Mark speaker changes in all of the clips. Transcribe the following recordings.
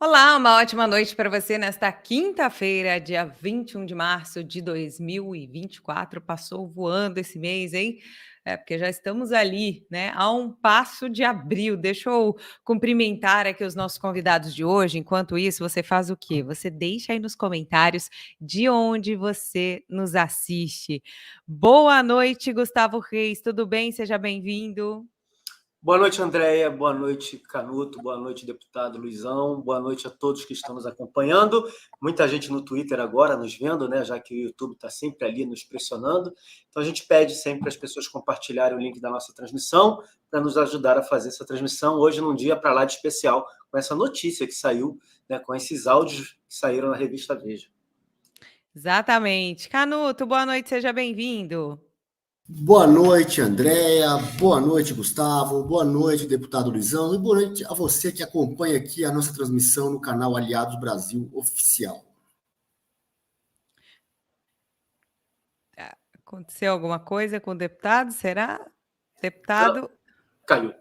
Speaker 1: Olá, uma ótima noite para você nesta quinta-feira, dia 21 de março de 2024. Passou voando esse mês, hein? Porque já estamos ali, né, a um passo de abril. Deixa eu cumprimentar aqui os nossos convidados de hoje. Enquanto isso, você faz o quê? Você deixa aí nos comentários de onde você nos assiste. Boa noite, Gustavo Reis. Tudo bem? Seja bem-vindo.
Speaker 2: Boa noite, Andréia. Boa noite, Canuto. Boa noite, deputado Luizão. Boa noite a todos que estão nos acompanhando. Muita gente no Twitter agora nos vendo, né? Já que o YouTube está sempre ali nos pressionando. Então, a gente pede sempre para as pessoas compartilharem o link da nossa transmissão para nos ajudar a fazer essa transmissão hoje, num dia para lá de especial, com essa notícia que saiu, né? Com esses áudios que saíram na revista Veja.
Speaker 1: Exatamente. Canuto, boa noite, seja bem-vindo.
Speaker 3: Boa noite, Andréia. Boa noite, Gustavo. Boa noite, deputado Luizão. E boa noite a você que acompanha aqui a nossa transmissão no canal Aliados Brasil Oficial.
Speaker 1: Aconteceu alguma coisa com o deputado? Será? Deputado.
Speaker 2: Caiu.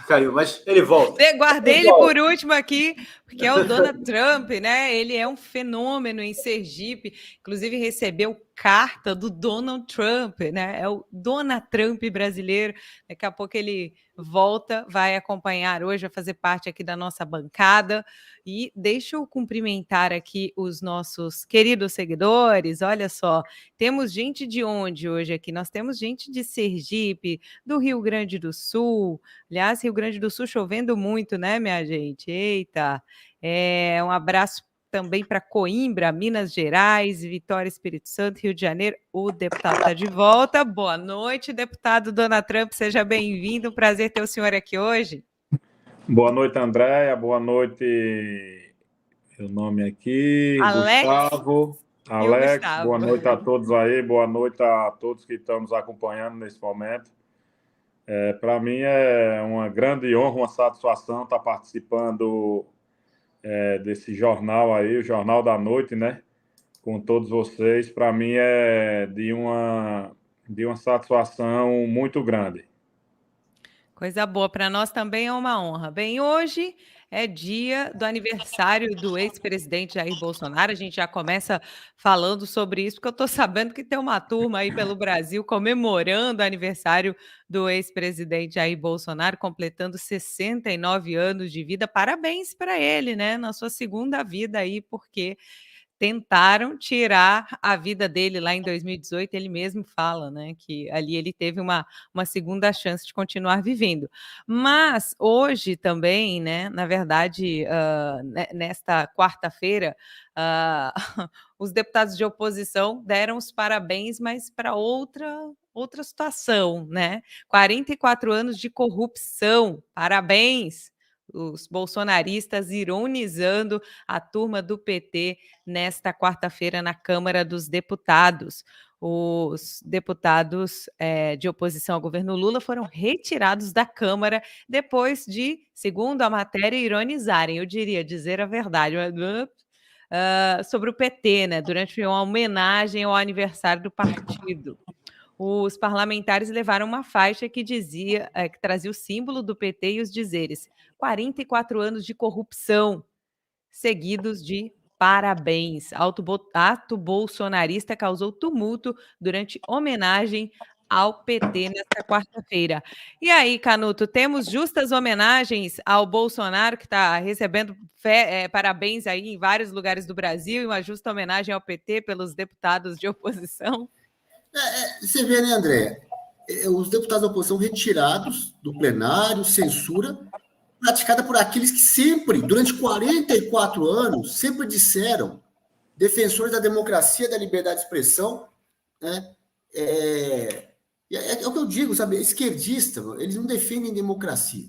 Speaker 1: Caiu,
Speaker 2: mas ele volta.
Speaker 1: Guardei ele por último aqui, porque é o Donald Trump, né? Ele é um fenômeno em Sergipe, inclusive recebeu carta do Donald Trump, né? É o Donald Trump brasileiro. Daqui a pouco ele volta, vai acompanhar hoje, vai fazer parte aqui da nossa bancada. E deixa eu cumprimentar aqui os nossos queridos seguidores. Olha só, temos gente de onde hoje aqui? Nós temos gente de Sergipe, do Rio Grande do Sul. Aliás, Rio Grande do Sul chovendo muito, né, minha gente? Eita! Um abraço também para Coimbra, Minas Gerais, Vitória, Espírito Santo, Rio de Janeiro. O deputado está de volta. Boa noite, deputado Donald Trump. Seja bem-vindo. Um prazer ter o senhor aqui hoje.
Speaker 4: Boa noite, Andréia. Boa noite, meu nome aqui,
Speaker 1: Alex.
Speaker 4: Gustavo. Alex, Gustavo. Boa noite a todos aí. Boa noite a todos que estão nos acompanhando nesse momento. Para mim é uma grande honra, uma satisfação estar participando desse jornal aí, o Jornal da Noite, né? Com todos vocês. Para mim é de uma satisfação muito grande.
Speaker 1: Coisa boa, para nós também é uma honra. Bem, hoje é dia do aniversário do ex-presidente Jair Bolsonaro. A gente já começa falando sobre isso, porque eu estou sabendo que tem uma turma aí pelo Brasil comemorando o aniversário do ex-presidente Jair Bolsonaro, completando 69 anos de vida. Parabéns para ele, né? Na sua segunda vida aí, porque tentaram tirar a vida dele lá em 2018, ele mesmo fala, né, que ali ele teve uma segunda chance de continuar vivendo. Mas hoje também, né, na verdade, nesta quarta-feira, os deputados de oposição deram os parabéns, mas para outra situação, né? 44 anos de corrupção, parabéns! Os bolsonaristas ironizando a turma do PT nesta quarta-feira na Câmara dos Deputados. Os deputados de oposição ao governo Lula foram retirados da Câmara depois de, segundo a matéria, ironizarem, eu diria, dizer a verdade, sobre o PT, né, durante uma homenagem ao aniversário do partido. Os parlamentares levaram uma faixa que dizia, que trazia o símbolo do PT e os dizeres: 44 anos de corrupção, seguidos de parabéns. Ato bolsonarista causou tumulto durante homenagem ao PT nesta quarta-feira. E aí, Canuto, temos justas homenagens ao Bolsonaro, que está recebendo parabéns aí em vários lugares do Brasil, e uma justa homenagem ao PT pelos deputados de oposição?
Speaker 3: Você vê, né, André? Os deputados da oposição retirados do plenário, censura, praticada por aqueles que sempre, durante 44 anos, sempre disseram, defensores da democracia, da liberdade de expressão, né? É o que eu digo, sabe? Esquerdista, eles não defendem democracia.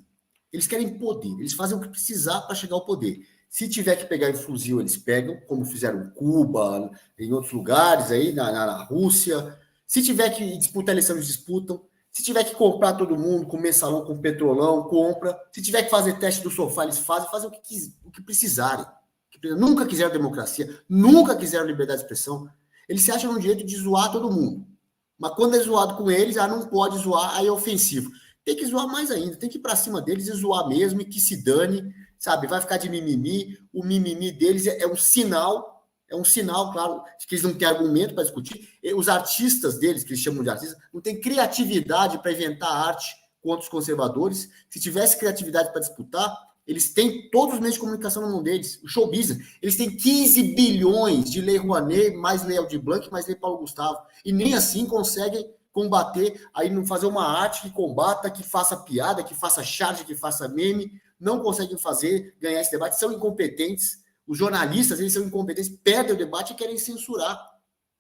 Speaker 3: Eles querem poder. Eles fazem o que precisar para chegar ao poder. Se tiver que pegar em fuzil, eles pegam, como fizeram em Cuba, em outros lugares, aí na Rússia. Se tiver que disputar eleição, eles disputam. Se tiver que comprar todo mundo com mensalão, com petrolão, compra. Se tiver que fazer teste do sofá, eles fazem o que precisarem. Nunca quiseram democracia, nunca quiseram liberdade de expressão. Eles se acham no direito de zoar todo mundo. Mas quando é zoado com eles, não pode zoar, aí é ofensivo. Tem que zoar mais ainda, tem que ir para cima deles e zoar mesmo, e que se dane. sabe? Vai ficar de mimimi. O mimimi deles é um sinal, claro, de que eles não têm argumento para discutir. E os artistas deles, que eles chamam de artistas, não têm criatividade para inventar arte contra os conservadores. Se tivesse criatividade para disputar, eles têm todos os meios de comunicação na mão deles. O show business, eles têm 15 bilhões de Lei Rouanet, mais Lei Aldir Blanc, mais Lei Paulo Gustavo. E nem assim conseguem combater, aí não fazer uma arte que combata, que faça piada, que faça charge, que faça meme. Não conseguem fazer, ganhar esse debate, são incompetentes. Os jornalistas, eles são incompetentes, perdem o debate e querem censurar.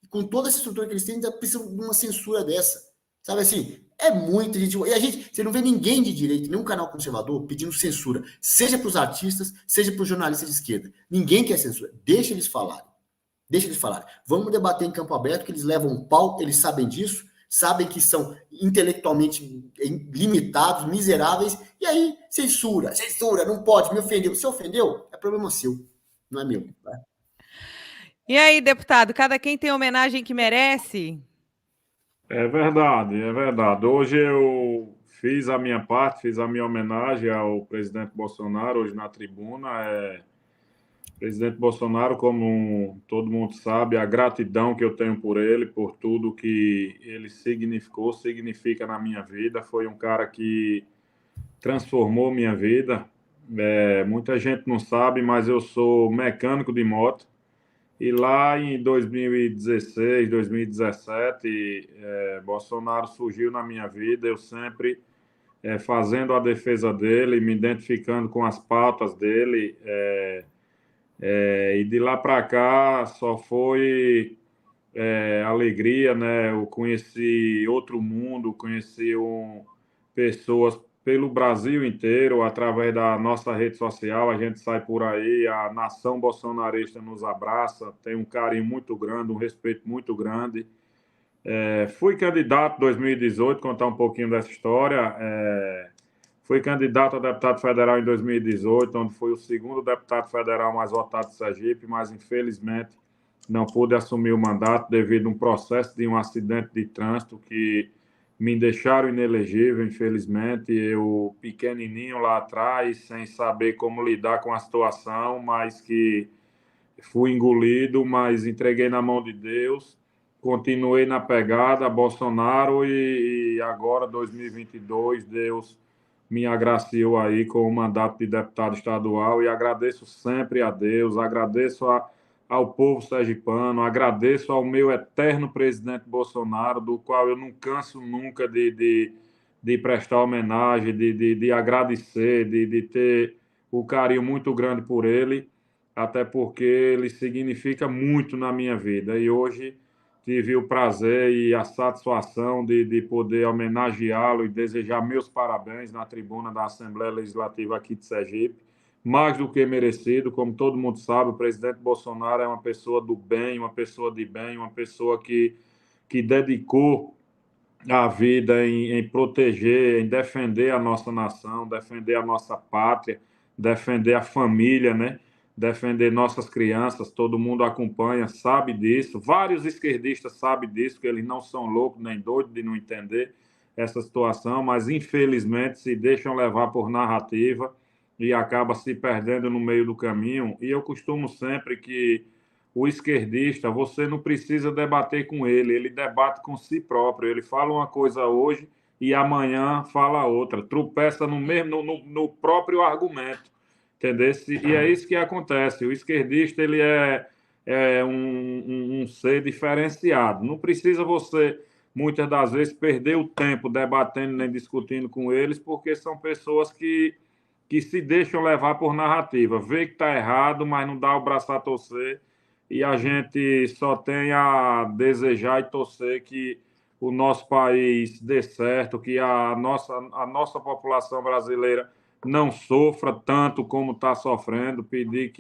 Speaker 3: E com toda essa estrutura que eles têm, ainda precisam de uma censura dessa. Sabe assim, é muita gente. E você não vê ninguém de direita, nenhum canal conservador pedindo censura, seja para os artistas, seja para os jornalistas de esquerda. Ninguém quer censura. Deixa eles falarem. Vamos debater em campo aberto, que eles levam um pau, eles sabem disso, sabem que são intelectualmente limitados, miseráveis, e aí censura, não pode, me ofendeu. Se ofendeu, é problema seu, não é meu. Tá?
Speaker 1: E aí, deputado, cada quem tem a homenagem que merece?
Speaker 4: É verdade, é verdade. Hoje eu fiz a minha parte, fiz a minha homenagem ao presidente Bolsonaro, hoje na tribuna. Presidente Bolsonaro, como todo mundo sabe, a gratidão que eu tenho por ele, por tudo que ele significa na minha vida. Foi um cara que transformou minha vida. Muita gente não sabe, mas eu sou mecânico de moto. E lá em 2016, 2017, Bolsonaro surgiu na minha vida, eu sempre fazendo a defesa dele, me identificando com as pautas dele, e de lá para cá só foi alegria, né? Eu conheci outro mundo, conheci pessoas pelo Brasil inteiro, através da nossa rede social, a gente sai por aí, a nação bolsonarista nos abraça, tem um carinho muito grande, um respeito muito grande. Fui candidato em 2018, contar um pouquinho dessa história. Fui candidato a deputado federal em 2018, onde fui o segundo deputado federal mais votado de Sergipe, mas infelizmente não pude assumir o mandato devido a um processo de um acidente de trânsito que me deixaram inelegível, infelizmente. Eu, pequenininho lá atrás, sem saber como lidar com a situação, mas que fui engolido, mas entreguei na mão de Deus, continuei na pegada, Bolsonaro, e agora, 2022, Deus me agraciou aí com o mandato de deputado estadual, e agradeço sempre a Deus, agradeço ao povo sergipano, agradeço ao meu eterno presidente Bolsonaro, do qual eu não canso nunca de prestar homenagem, de agradecer, de ter o carinho muito grande por ele, até porque ele significa muito na minha vida. E hoje tive o prazer e a satisfação de poder homenageá-lo e desejar meus parabéns na tribuna da Assembleia Legislativa aqui de Sergipe. Mais do que merecido, como todo mundo sabe, o presidente Bolsonaro é uma pessoa do bem, uma pessoa de bem, uma pessoa que dedicou a vida em proteger, em defender a nossa nação, defender a nossa pátria, defender a família, né? Defender nossas crianças. Todo mundo acompanha, sabe disso. Vários esquerdistas sabem disso, que eles não são loucos nem doidos de não entender essa situação, mas infelizmente se deixam levar por narrativa e acaba se perdendo no meio do caminho. E eu costumo sempre que o esquerdista, você não precisa debater com ele, ele debate com si próprio. Ele fala uma coisa hoje e amanhã fala outra, tropeça no próprio argumento, entendeu? E é isso que acontece. O esquerdista, ele é um ser diferenciado. Não precisa você, muitas das vezes, perder o tempo debatendo nem discutindo com eles, porque são pessoas que se deixam levar por narrativa, vê que está errado, mas não dá o braço a torcer, e a gente só tem a desejar e torcer que o nosso país dê certo, que a nossa população brasileira não sofra tanto como está sofrendo, pedir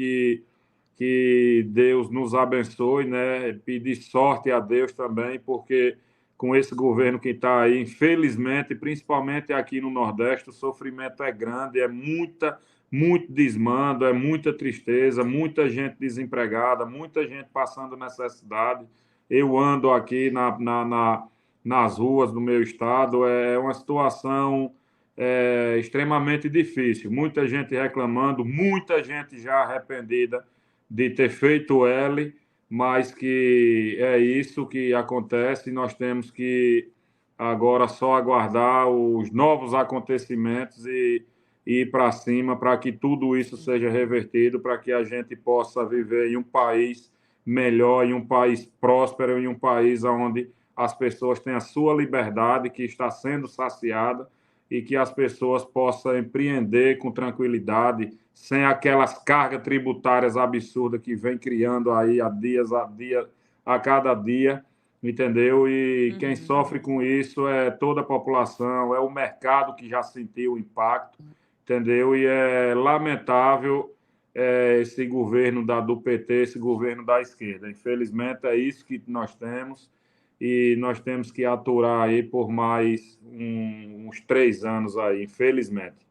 Speaker 4: que Deus nos abençoe, né? Pedir sorte a Deus também, porque com esse governo que está aí, infelizmente, principalmente aqui no Nordeste, o sofrimento é grande, é muito desmando, é muita tristeza, muita gente desempregada, muita gente passando necessidade. Eu ando aqui nas ruas do meu estado, é uma situação extremamente difícil. Muita gente reclamando, muita gente já arrependida de ter feito L, mas que é isso que acontece e nós temos que agora só aguardar os novos acontecimentos e ir para cima para que tudo isso seja revertido, para que a gente possa viver em um país melhor, em um país próspero, em um país onde as pessoas têm a sua liberdade, que está sendo saciada, e que as pessoas possam empreender com tranquilidade, sem aquelas cargas tributárias absurdas que vem criando aí a cada dia, entendeu? E quem sofre com isso é toda a população, é o mercado que já sentiu o impacto, entendeu? E é lamentável esse governo do PT, esse governo da esquerda. Infelizmente, é isso que nós temos e nós temos que aturar aí por mais uns 3 anos aí, infelizmente.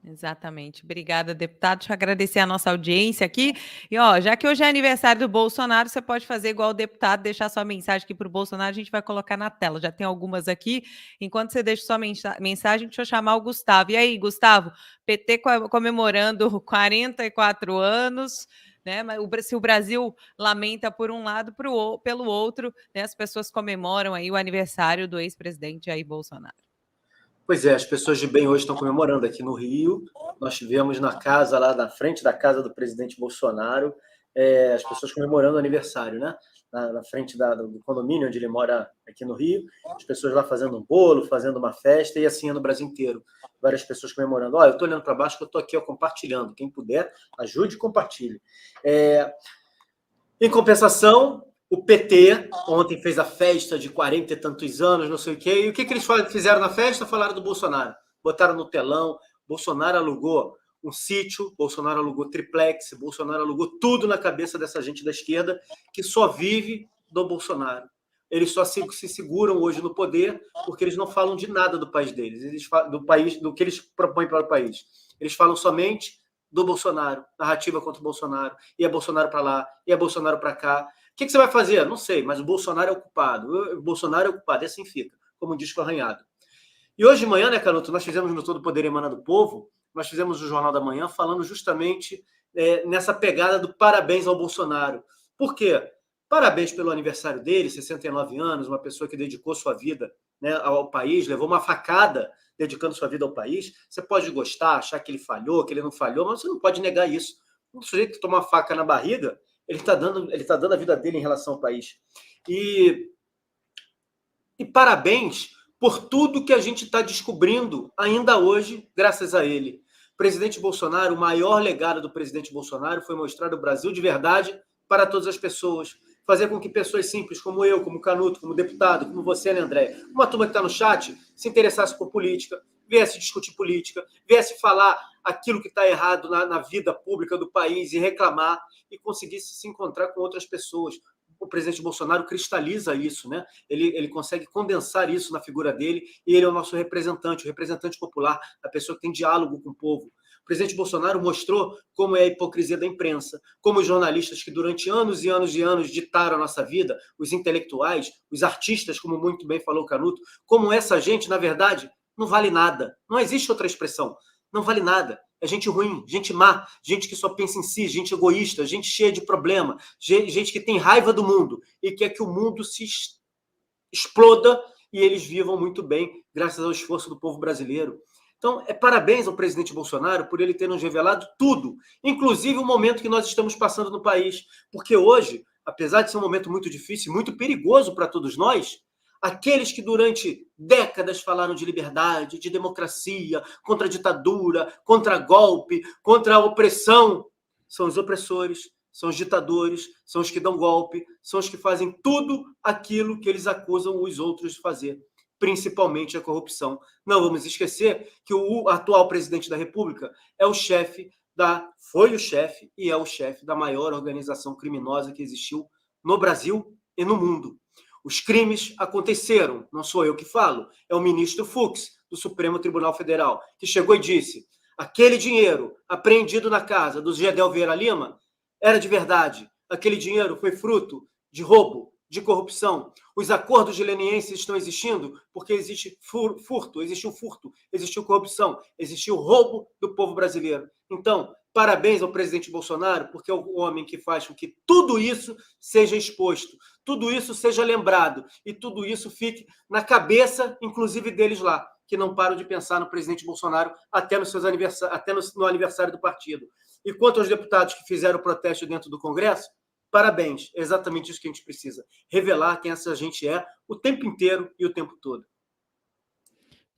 Speaker 1: Exatamente. Obrigada, deputado. Deixa eu agradecer a nossa audiência aqui. E, já que hoje é aniversário do Bolsonaro, você pode fazer igual o deputado, deixar sua mensagem aqui para o Bolsonaro, a gente vai colocar na tela. Já tem algumas aqui. Enquanto você deixa sua mensagem, deixa eu chamar o Gustavo. E aí, Gustavo, PT comemorando 44 anos, né? Mas se o Brasil lamenta por um lado, pelo outro, né? As pessoas comemoram aí o aniversário do ex-presidente Jair Bolsonaro.
Speaker 2: Pois é, as pessoas de bem hoje estão comemorando aqui no Rio. Nós tivemos na casa, lá na frente da casa do presidente Bolsonaro, as pessoas comemorando o aniversário, né? Na frente do condomínio onde ele mora aqui no Rio. As pessoas lá fazendo um bolo, fazendo uma festa, e assim é no Brasil inteiro. Várias pessoas comemorando. Eu estou olhando para baixo, que eu estou aqui compartilhando. Quem puder, ajude e compartilhe. Em compensação, o PT ontem fez a festa de 40 e tantos anos, não sei o quê. E o que eles fizeram na festa? Falaram do Bolsonaro. Botaram no telão. Bolsonaro alugou um sítio, Bolsonaro alugou triplex, Bolsonaro alugou tudo na cabeça dessa gente da esquerda que só vive do Bolsonaro. Eles só se seguram hoje no poder porque eles não falam de nada do país deles, do que eles propõem para o país. Eles falam somente do Bolsonaro, narrativa contra o Bolsonaro, e é Bolsonaro para lá, e é Bolsonaro para cá. O que você vai fazer? Não sei, mas o Bolsonaro é o culpado. O Bolsonaro é o culpado, e assim fica, como um disco arranhado. E hoje de manhã, né, Canuto, nós fizemos no Todo Poder Emana do Povo, nós fizemos o Jornal da Manhã falando justamente nessa pegada do parabéns ao Bolsonaro. Por quê? Parabéns pelo aniversário dele, 69 anos, uma pessoa que dedicou sua vida, né, ao país, levou uma facada dedicando sua vida ao país. Você pode gostar, achar que ele falhou, que ele não falhou, mas você não pode negar isso. Um sujeito que toma uma faca na barriga, ele está dando a vida dele em relação ao país. E parabéns por tudo que a gente está descobrindo ainda hoje, graças a ele. Presidente Bolsonaro, o maior legado do presidente Bolsonaro foi mostrar o Brasil de verdade para todas as pessoas. Fazer com que pessoas simples, como eu, como Canuto, como deputado, como você, né, André, uma turma que está no chat, se interessasse por política, viesse discutir política, viesse falar aquilo que está errado na vida pública do país e reclamar, e conseguisse se encontrar com outras pessoas. O presidente Bolsonaro cristaliza isso, né? Ele consegue condensar isso na figura dele, e ele é o nosso representante, o representante popular, a pessoa que tem diálogo com o povo. O presidente Bolsonaro mostrou como é a hipocrisia da imprensa, como os jornalistas que durante anos e anos e anos ditaram a nossa vida, os intelectuais, os artistas, como muito bem falou o Canuto, como essa gente, na verdade, não vale nada. Não existe outra expressão. Não vale nada. É gente ruim, gente má, gente que só pensa em si, gente egoísta, gente cheia de problema, gente que tem raiva do mundo e quer que o mundo se exploda e eles vivam muito bem, graças ao esforço do povo brasileiro. Então, parabéns ao presidente Bolsonaro por ele ter nos revelado tudo, inclusive o momento que nós estamos passando no país. Porque hoje, apesar de ser um momento muito difícil, muito perigoso para todos nós, aqueles que durante décadas falaram de liberdade, de democracia, contra a ditadura, contra golpe, contra a opressão, são os opressores, são os ditadores, são os que dão golpe, são os que fazem tudo aquilo que eles acusam os outros de fazer, principalmente a corrupção. Não vamos esquecer que o atual presidente da República foi o chefe e é o chefe da maior organização criminosa que existiu no Brasil e no mundo. Os crimes aconteceram, não sou eu que falo, é o ministro Fux, do Supremo Tribunal Federal, que chegou e disse: aquele dinheiro apreendido na casa do Gedel Vieira Lima era de verdade. Aquele dinheiro foi fruto de roubo, de corrupção. Os acordos de leniência estão existindo porque existe furto, existiu corrupção, existiu roubo do povo brasileiro. Então, parabéns ao presidente Bolsonaro, porque é o homem que faz com que tudo isso seja exposto, tudo isso seja lembrado e tudo isso fique na cabeça, inclusive deles lá, que não param de pensar no presidente Bolsonaro até no aniversário do partido. E quanto aos deputados que fizeram o protesto dentro do Congresso, parabéns, é exatamente isso que a gente precisa, revelar quem essa gente é o tempo inteiro e o tempo todo.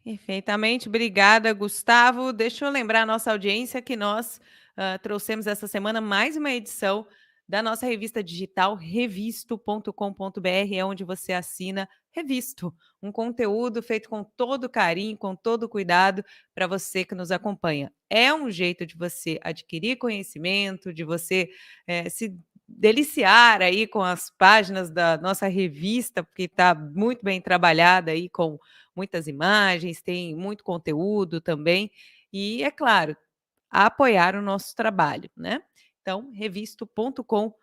Speaker 1: Perfeitamente, obrigada, Gustavo. Deixa eu lembrar a nossa audiência que nós trouxemos essa semana mais uma edição da nossa revista digital, revisto.com.br, é onde você assina Revisto, um conteúdo feito com todo carinho, com todo cuidado para você que nos acompanha. É um jeito de você adquirir conhecimento, de você se deliciar aí com as páginas da nossa revista, porque está muito bem trabalhada aí com muitas imagens, tem muito conteúdo também, e, é claro, apoiar o nosso trabalho, né? Então, revisto.com.br.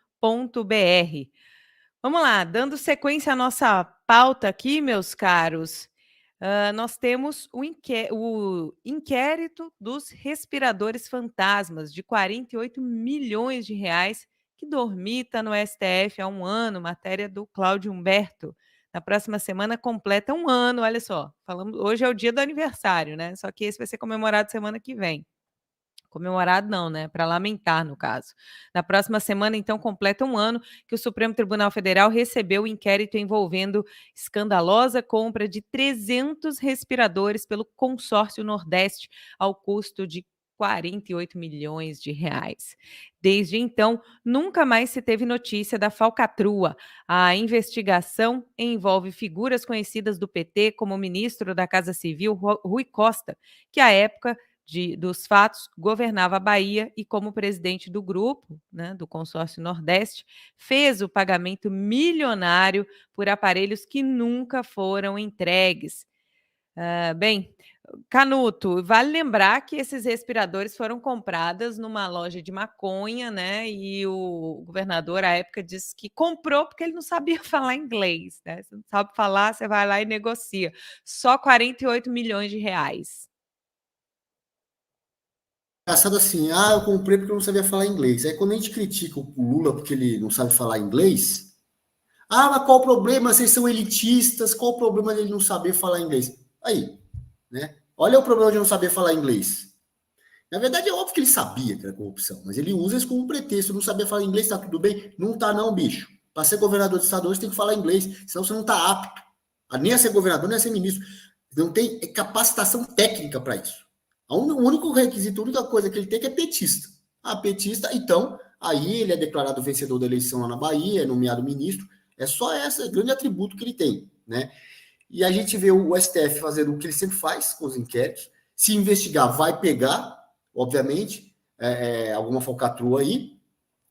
Speaker 1: Vamos lá, dando sequência à nossa pauta aqui, meus caros, nós temos o inquérito dos respiradores fantasmas, de 48 milhões de reais, que dormita no STF há um ano, matéria do Cláudio Humberto. Na próxima semana completa um ano, olha só. Hoje é o dia do aniversário, né? Só que esse vai ser comemorado semana que vem. Comemorado não, né? Para lamentar, no caso. Na próxima semana, então, completa um ano que o Supremo Tribunal Federal recebeu o inquérito envolvendo escandalosa compra de 300 respiradores pelo Consórcio Nordeste, ao custo de 48 milhões de reais. Desde então, nunca mais se teve notícia da falcatrua. A investigação envolve figuras conhecidas do PT, como o ministro da Casa Civil, Rui Costa, que à época dos fatos governava a Bahia e, como presidente do grupo, né, do Consórcio Nordeste, fez o pagamento milionário por aparelhos que nunca foram entregues. Bem, Canuto, vale lembrar que esses respiradores foram comprados numa loja de maconha, né? E o governador, à época, disse que comprou porque ele não sabia falar inglês, né? Você não sabe falar, você vai lá e negocia. Só 48 milhões de reais.
Speaker 3: Engraçado assim, eu comprei porque eu não sabia falar inglês. Aí quando a gente critica o Lula porque ele não sabe falar inglês, mas qual o problema? Vocês são elitistas, qual o problema dele não saber falar inglês? Aí, né? Olha o problema de não saber falar inglês. Na verdade, é óbvio que ele sabia que era corrupção, mas ele usa isso como pretexto. Não sabia falar inglês, tá tudo bem? Não tá não, bicho. Para ser governador de estado, você tem que falar inglês, senão você não tá apto. Nem a ser governador, nem a ser ministro. Não tem capacitação técnica para isso. O único requisito, a única coisa que ele tem é petista. Petista, então, aí ele é declarado vencedor da eleição lá na Bahia, é nomeado ministro. É só esse grande atributo que ele tem, né? E a gente vê o STF fazendo o que ele sempre faz com os inquéritos. Se investigar, vai pegar, obviamente, alguma falcatrua aí.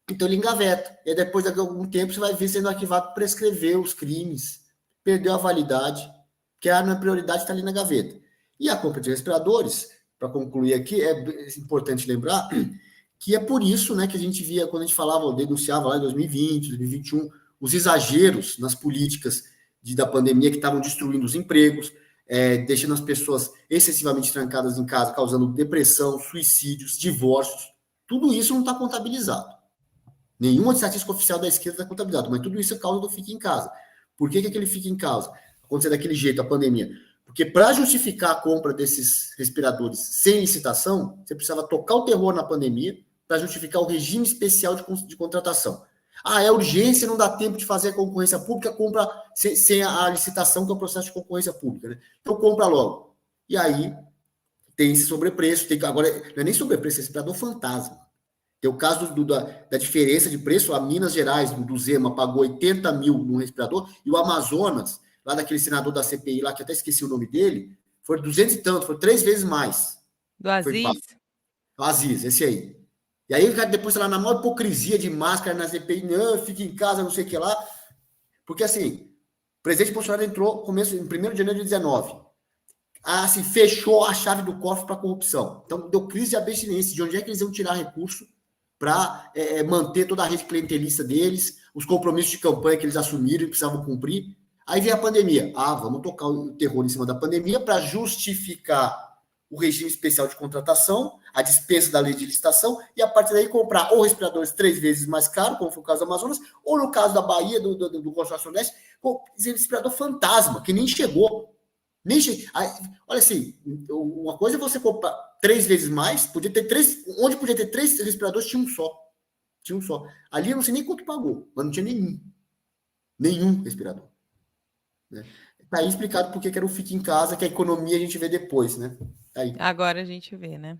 Speaker 3: Então ele engaveta. E aí, depois de algum tempo, você vai ver sendo arquivado para prescrever os crimes. Perdeu a validade, porque a prioridade está ali na gaveta. E a compra de respiradores, para concluir aqui, é importante lembrar que é por isso, né, que a gente via, quando a gente falava, denunciava lá em 2020, 2021, os exageros nas políticas da pandemia que estavam destruindo os empregos, deixando as pessoas excessivamente trancadas em casa, causando depressão, suicídios, divórcios. Tudo isso não está contabilizado. Nenhuma estatística oficial da esquerda está contabilizado, mas tudo isso é causa do fica em casa. Por que ele fica em casa? Aconteceu daquele jeito, a pandemia. Porque para justificar a compra desses respiradores sem licitação, você precisava tocar o terror na pandemia para justificar o regime especial de contratação. É urgência, não dá tempo de fazer a concorrência pública, compra sem a licitação, que é o processo de concorrência pública, né? Então compra logo. E aí tem esse sobrepreço, agora não é nem sobrepreço, é respirador fantasma. Tem o caso da diferença de preço, a Minas Gerais, do Zema, pagou 80 mil num respirador, e o Amazonas, lá daquele senador da CPI, lá que até esqueci o nome dele, foi 200 e tanto, foi 3 vezes mais.
Speaker 1: Do Aziz?
Speaker 3: O Aziz, esse aí. E aí o cara depois tá lá na maior hipocrisia de máscara na CPI, fica em casa, não sei o que lá. Porque assim, o presidente Bolsonaro entrou em 1º de janeiro de 2019. Assim, fechou a chave do cofre para corrupção. Então deu crise de abstinência, de onde é que eles iam tirar recurso para manter toda a rede clientelista deles, os compromissos de campanha que eles assumiram e precisavam cumprir. Aí vem a pandemia. Vamos tocar o terror em cima da pandemia para justificar o regime especial de contratação, a dispensa da lei de licitação, e a partir daí comprar ou respiradores 3 vezes mais caro, como foi o caso do Amazonas, ou no caso da Bahia, do consórcio Nordeste, respirador fantasma, que nem chegou. Olha assim, uma coisa é você comprar 3 vezes mais, podia ter 3, onde podia ter 3 respiradores, tinha um só. Ali eu não sei nem quanto pagou, mas não tinha nenhum respirador. Né? Tá aí explicado por que era o fique em casa, que a economia a gente vê depois, né? Tá aí.
Speaker 1: Agora a gente vê, né?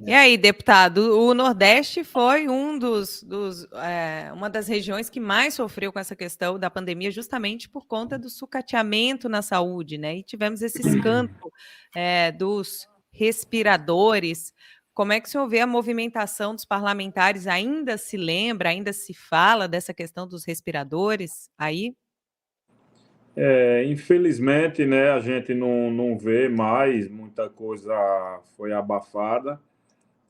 Speaker 1: E aí, deputado, o Nordeste foi uma das regiões que mais sofreu com essa questão da pandemia, justamente por conta do sucateamento na saúde, né? E tivemos esse escândalo dos respiradores. Como é que o senhor vê a movimentação dos parlamentares? Ainda se lembra, ainda se fala dessa questão dos respiradores aí?
Speaker 4: Infelizmente, né, a gente não vê mais, muita coisa foi abafada.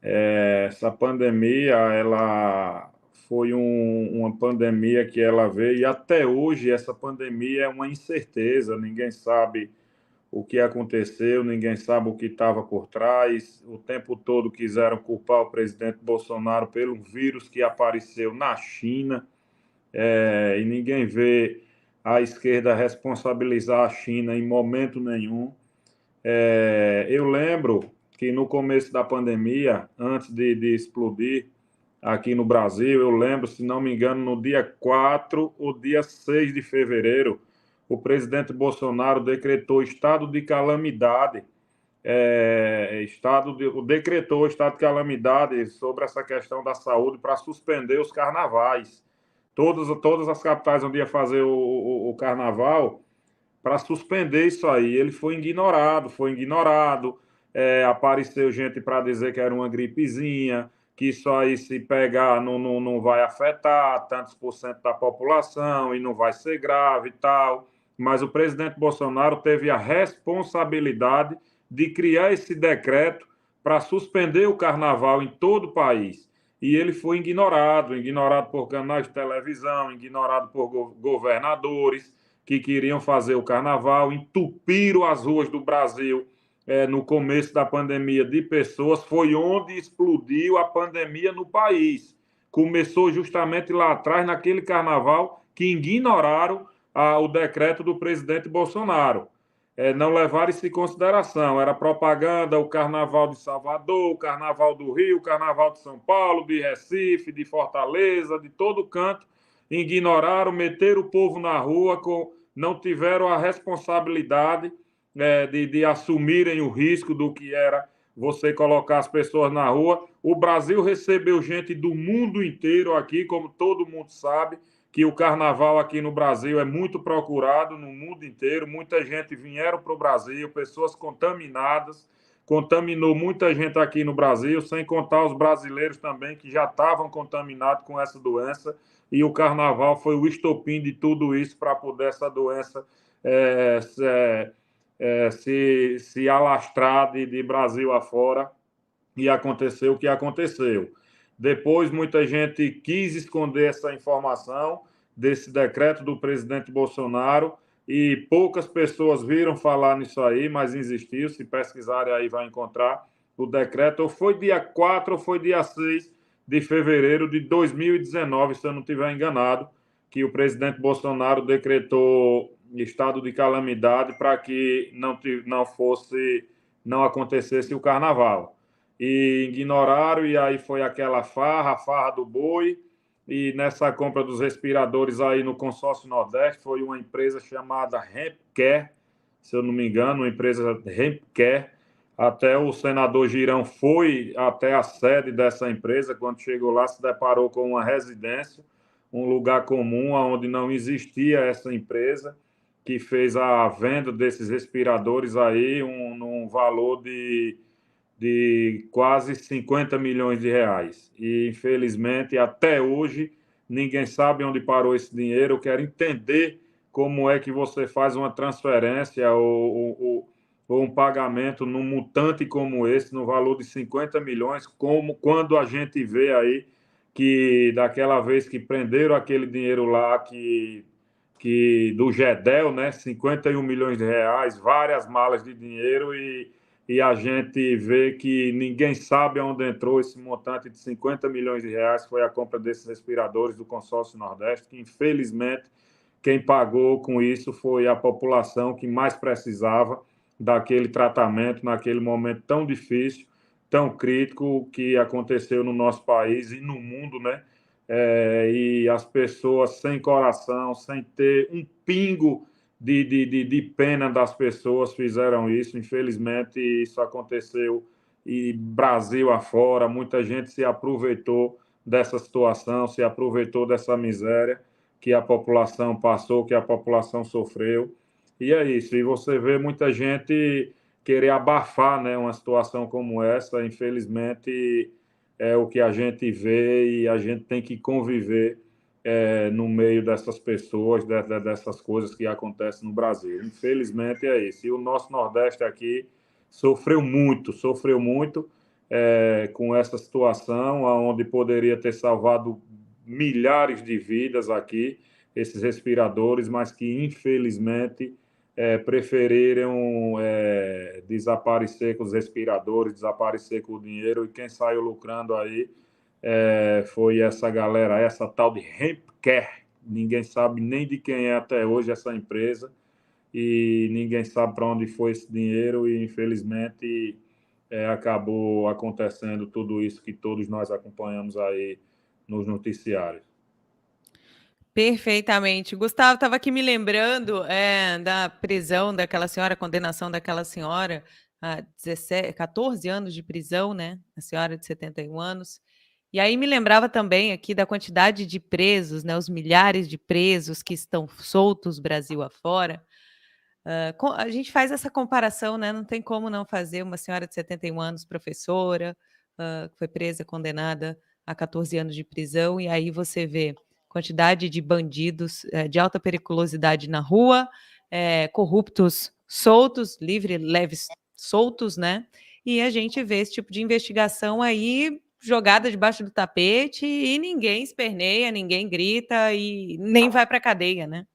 Speaker 4: Essa pandemia, ela foi uma pandemia que ela veio, e até hoje essa pandemia é uma incerteza, ninguém sabe o que aconteceu, ninguém sabe o que estava por trás. O tempo todo quiseram culpar o presidente Bolsonaro pelo vírus que apareceu na China, e ninguém vê a esquerda responsabilizar a China em momento nenhum. Eu lembro que no começo da pandemia, antes de explodir aqui no Brasil, eu lembro, se não me engano, no dia 4 ou dia 6 de fevereiro, o presidente Bolsonaro decretou estado de calamidade, decretou estado de calamidade sobre essa questão da saúde para suspender os carnavais. Todas as capitais onde ia fazer o carnaval, para suspender isso aí. Ele foi ignorado. Apareceu gente para dizer que era uma gripezinha, que isso aí, se pegar, não vai afetar tantos por cento da população e não vai ser grave e tal. Mas o presidente Bolsonaro teve a responsabilidade de criar esse decreto para suspender o carnaval em todo o país. E ele foi ignorado por canais de televisão, ignorado por governadores que queriam fazer o carnaval, entupiram as ruas do Brasil no começo da pandemia de pessoas. Foi onde explodiu a pandemia no país. Começou justamente lá atrás, naquele carnaval, que ignoraram o decreto do presidente Bolsonaro. Não levaram isso em consideração. Era propaganda, o carnaval de Salvador, o carnaval do Rio, o carnaval de São Paulo, de Recife, de Fortaleza, de todo canto. Ignoraram, meteram o povo na rua, não tiveram a responsabilidade de assumirem o risco do que era você colocar as pessoas na rua. O Brasil recebeu gente do mundo inteiro aqui, como todo mundo sabe, que o carnaval aqui no Brasil é muito procurado no mundo inteiro. Muita gente vieram para o Brasil, pessoas contaminadas, contaminou muita gente aqui no Brasil, sem contar os brasileiros também que já estavam contaminados com essa doença. E o carnaval foi o estopim de tudo isso para poder essa doença se alastrar de Brasil afora, e aconteceu o que aconteceu. Depois, muita gente quis esconder essa informação desse decreto do presidente Bolsonaro, e poucas pessoas viram falar nisso aí, mas existiu. Se pesquisarem aí, vai encontrar o decreto. Ou foi dia 4 ou foi dia 6 de fevereiro de 2019, se eu não estiver enganado, que o presidente Bolsonaro decretou estado de calamidade para que não acontecesse o carnaval. E ignoraram, e aí foi aquela a farra do boi. E nessa compra dos respiradores aí no consórcio Nordeste, foi uma empresa chamada Hempcare, se eu não me engano, uma empresa Hempcare. Até o senador Girão foi até a sede dessa empresa. Quando chegou lá, se deparou com uma residência, um lugar comum onde não existia essa empresa, que fez a venda desses respiradores aí num valor de quase 50 milhões de reais. E, infelizmente, até hoje, ninguém sabe onde parou esse dinheiro. Eu quero entender como é que você faz uma transferência ou um pagamento num montante como esse, no valor de 50 milhões, quando a gente vê aí que daquela vez que prenderam aquele dinheiro lá, que do Gedel, né? 51 milhões de reais, várias malas de dinheiro e a gente vê que ninguém sabe onde entrou esse montante de 50 milhões de reais, que foi a compra desses respiradores do Consórcio Nordeste, que infelizmente quem pagou com isso foi a população que mais precisava daquele tratamento naquele momento tão difícil, tão crítico que aconteceu no nosso país e no mundo, né? E as pessoas sem coração, sem ter um pingo de pena das pessoas fizeram isso. Infelizmente, isso aconteceu e Brasil afora, muita gente se aproveitou dessa situação, se aproveitou dessa miséria que a população passou, que a população sofreu. E é isso. E você vê muita gente querer abafar, né, uma situação como essa. Infelizmente, é o que a gente vê e a gente tem que conviver no meio dessas pessoas, dessas coisas que acontecem no Brasil. Infelizmente é isso. E o nosso Nordeste aqui sofreu muito com essa situação, onde poderia ter salvado milhares de vidas aqui, esses respiradores, mas que infelizmente preferiram desaparecer com os respiradores, desaparecer com o dinheiro, e quem saiu lucrando aí foi essa galera, essa tal de Hempcare. Ninguém sabe nem de quem é até hoje essa empresa e ninguém sabe para onde foi esse dinheiro e, infelizmente, acabou acontecendo tudo isso que todos nós acompanhamos aí nos noticiários.
Speaker 1: Perfeitamente. Gustavo, estava aqui me lembrando da prisão daquela senhora, condenação daquela senhora a 14 anos de prisão, né? A senhora de 71 anos. E aí me lembrava também aqui da quantidade de presos, né? Os milhares de presos que estão soltos Brasil afora. A gente faz essa comparação, né? Não tem como não fazer. Uma senhora de 71 anos, professora, que foi presa, condenada a 14 anos de prisão, e aí você vê quantidade de bandidos de alta periculosidade na rua, corruptos soltos, leves soltos, né? E a gente vê esse tipo de investigação aí jogada debaixo do tapete e ninguém esperneia, ninguém grita e nem vai para a cadeia, né?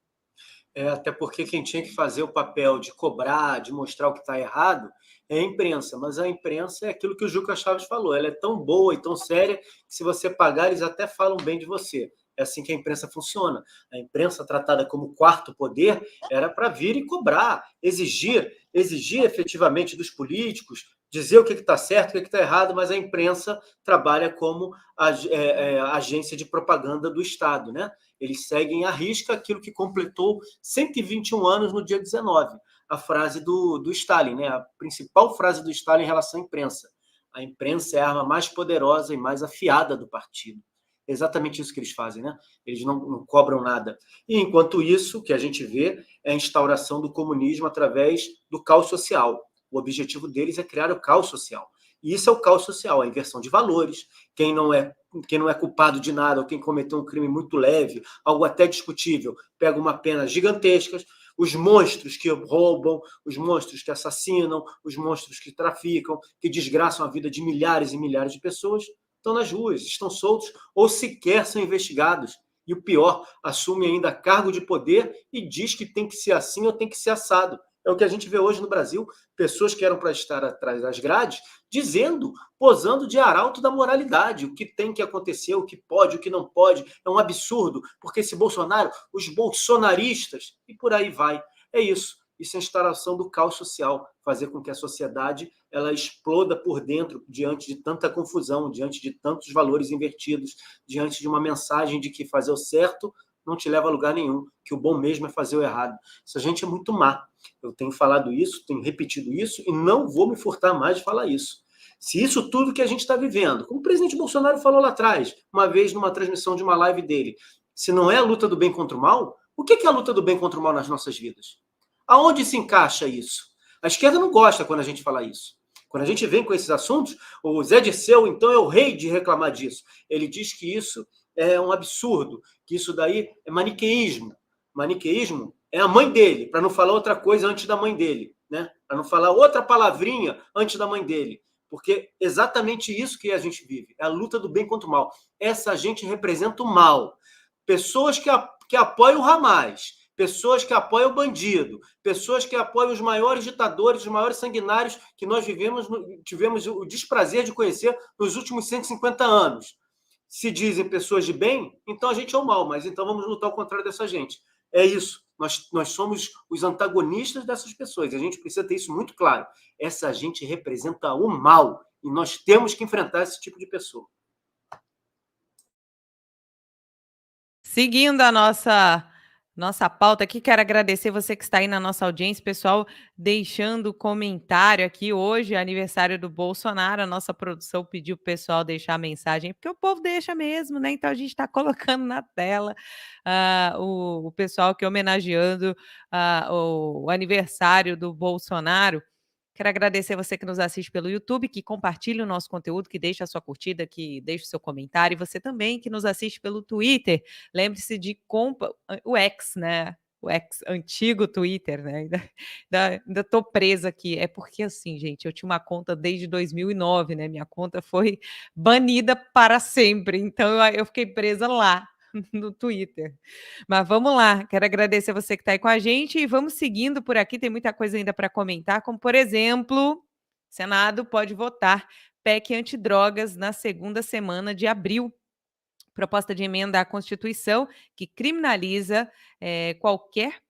Speaker 2: Até porque quem tinha que fazer o papel de cobrar, de mostrar o que está errado, é a imprensa. Mas a imprensa é aquilo que o Juca Chaves falou. Ela é tão boa e tão séria que, se você pagar, eles até falam bem de você. É assim que a imprensa funciona. A imprensa, tratada como quarto poder, era para vir e cobrar, exigir efetivamente dos políticos, dizer o que está certo, o que está errado, mas a imprensa trabalha como agência de propaganda do Estado, né? Eles seguem à risca aquilo que completou 121 anos no dia 19, a frase do Stalin, né? A principal frase do Stalin em relação à imprensa. A imprensa é a arma mais poderosa e mais afiada do partido. É exatamente isso que eles fazem, né? Eles não cobram nada. E, enquanto isso, o que a gente vê é a instauração do comunismo através do caos social. O objetivo deles é criar o caos social. E isso é o caos social, a inversão de valores. Quem não é culpado de nada, ou quem cometeu um crime muito leve, algo até discutível, pega uma pena gigantesca. Os monstros que roubam, os monstros que assassinam, os monstros que traficam, que desgraçam a vida de milhares e milhares de pessoas, estão nas ruas, estão soltos ou sequer são investigados. E o pior, assume ainda cargo de poder e diz que tem que ser assim ou tem que ser assado. É o que a gente vê hoje no Brasil, pessoas que eram para estar atrás das grades, posando de arauto da moralidade, o que tem que acontecer, o que pode, o que não pode. É um absurdo, porque esse Bolsonaro, os bolsonaristas, e por aí vai. É isso. Isso é a instalação do caos social, fazer com que a sociedade ela exploda por dentro diante de tanta confusão, diante de tantos valores invertidos, diante de uma mensagem de que fazer o certo não te leva a lugar nenhum, que o bom mesmo é fazer o errado. Essa gente é muito má. Eu tenho falado isso, tenho repetido isso e não vou me furtar mais de falar isso. Se isso tudo que a gente está vivendo, como o presidente Bolsonaro falou lá atrás, uma vez numa transmissão de uma live dele, se não é a luta do bem contra o mal, o que é a luta do bem contra o mal nas nossas vidas? Aonde se encaixa isso? A esquerda não gosta quando a gente fala isso. Quando a gente vem com esses assuntos, o Zé Dirceu, então, é o rei de reclamar disso. Ele diz que isso é um absurdo, que isso daí é maniqueísmo. Maniqueísmo é a mãe dele, para não falar outra coisa antes da mãe dele, né? Para não falar outra palavrinha antes da mãe dele. Porque é exatamente isso que a gente vive, é a luta do bem contra o mal. Essa gente representa o mal. Pessoas que apoiam o Hamas, pessoas que apoiam o bandido, pessoas que apoiam os maiores ditadores, os maiores sanguinários que nós tivemos o desprazer de conhecer nos últimos 150 anos. Se dizem pessoas de bem, então a gente é o mal, mas então vamos lutar ao contrário dessa gente. É isso. Nós somos os antagonistas dessas pessoas. A gente precisa ter isso muito claro. Essa gente representa o mal e nós temos que enfrentar esse tipo de pessoa.
Speaker 1: Seguindo a nossa pauta aqui, quero agradecer você que está aí na nossa audiência, pessoal, deixando comentário aqui. Hoje é aniversário do Bolsonaro, a nossa produção pediu para o pessoal deixar a mensagem, porque o povo deixa mesmo, né? Então a gente está colocando na tela o pessoal que homenageando o aniversário do Bolsonaro. Quero agradecer você que nos assiste pelo YouTube, que compartilha o nosso conteúdo, que deixa a sua curtida, que deixa o seu comentário. E você também que nos assiste pelo Twitter. Lembre-se de o X, né? O X, antigo Twitter, né? Ainda tô presa aqui. É porque, assim, gente, eu tinha uma conta desde 2009, né? Minha conta foi banida para sempre. Então, eu fiquei presa lá, no Twitter. Mas vamos lá, quero agradecer você que está aí com a gente e vamos seguindo por aqui, tem muita coisa ainda para comentar, como por exemplo, Senado pode votar PEC antidrogas na segunda semana de abril. Proposta de emenda à Constituição que criminaliza qualquer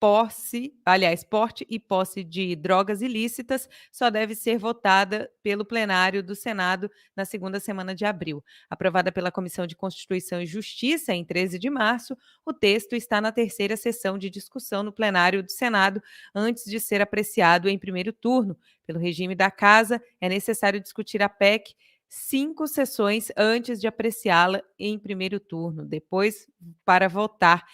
Speaker 1: porte e posse de drogas ilícitas só deve ser votada pelo plenário do Senado na segunda semana de abril. Aprovada pela Comissão de Constituição e Justiça em 13 de março, o texto está na terceira sessão de discussão no plenário do Senado, antes de ser apreciado em primeiro turno. Pelo regime da Casa, é necessário discutir a PEC 5 sessões antes de apreciá-la em primeiro turno. Depois, para votar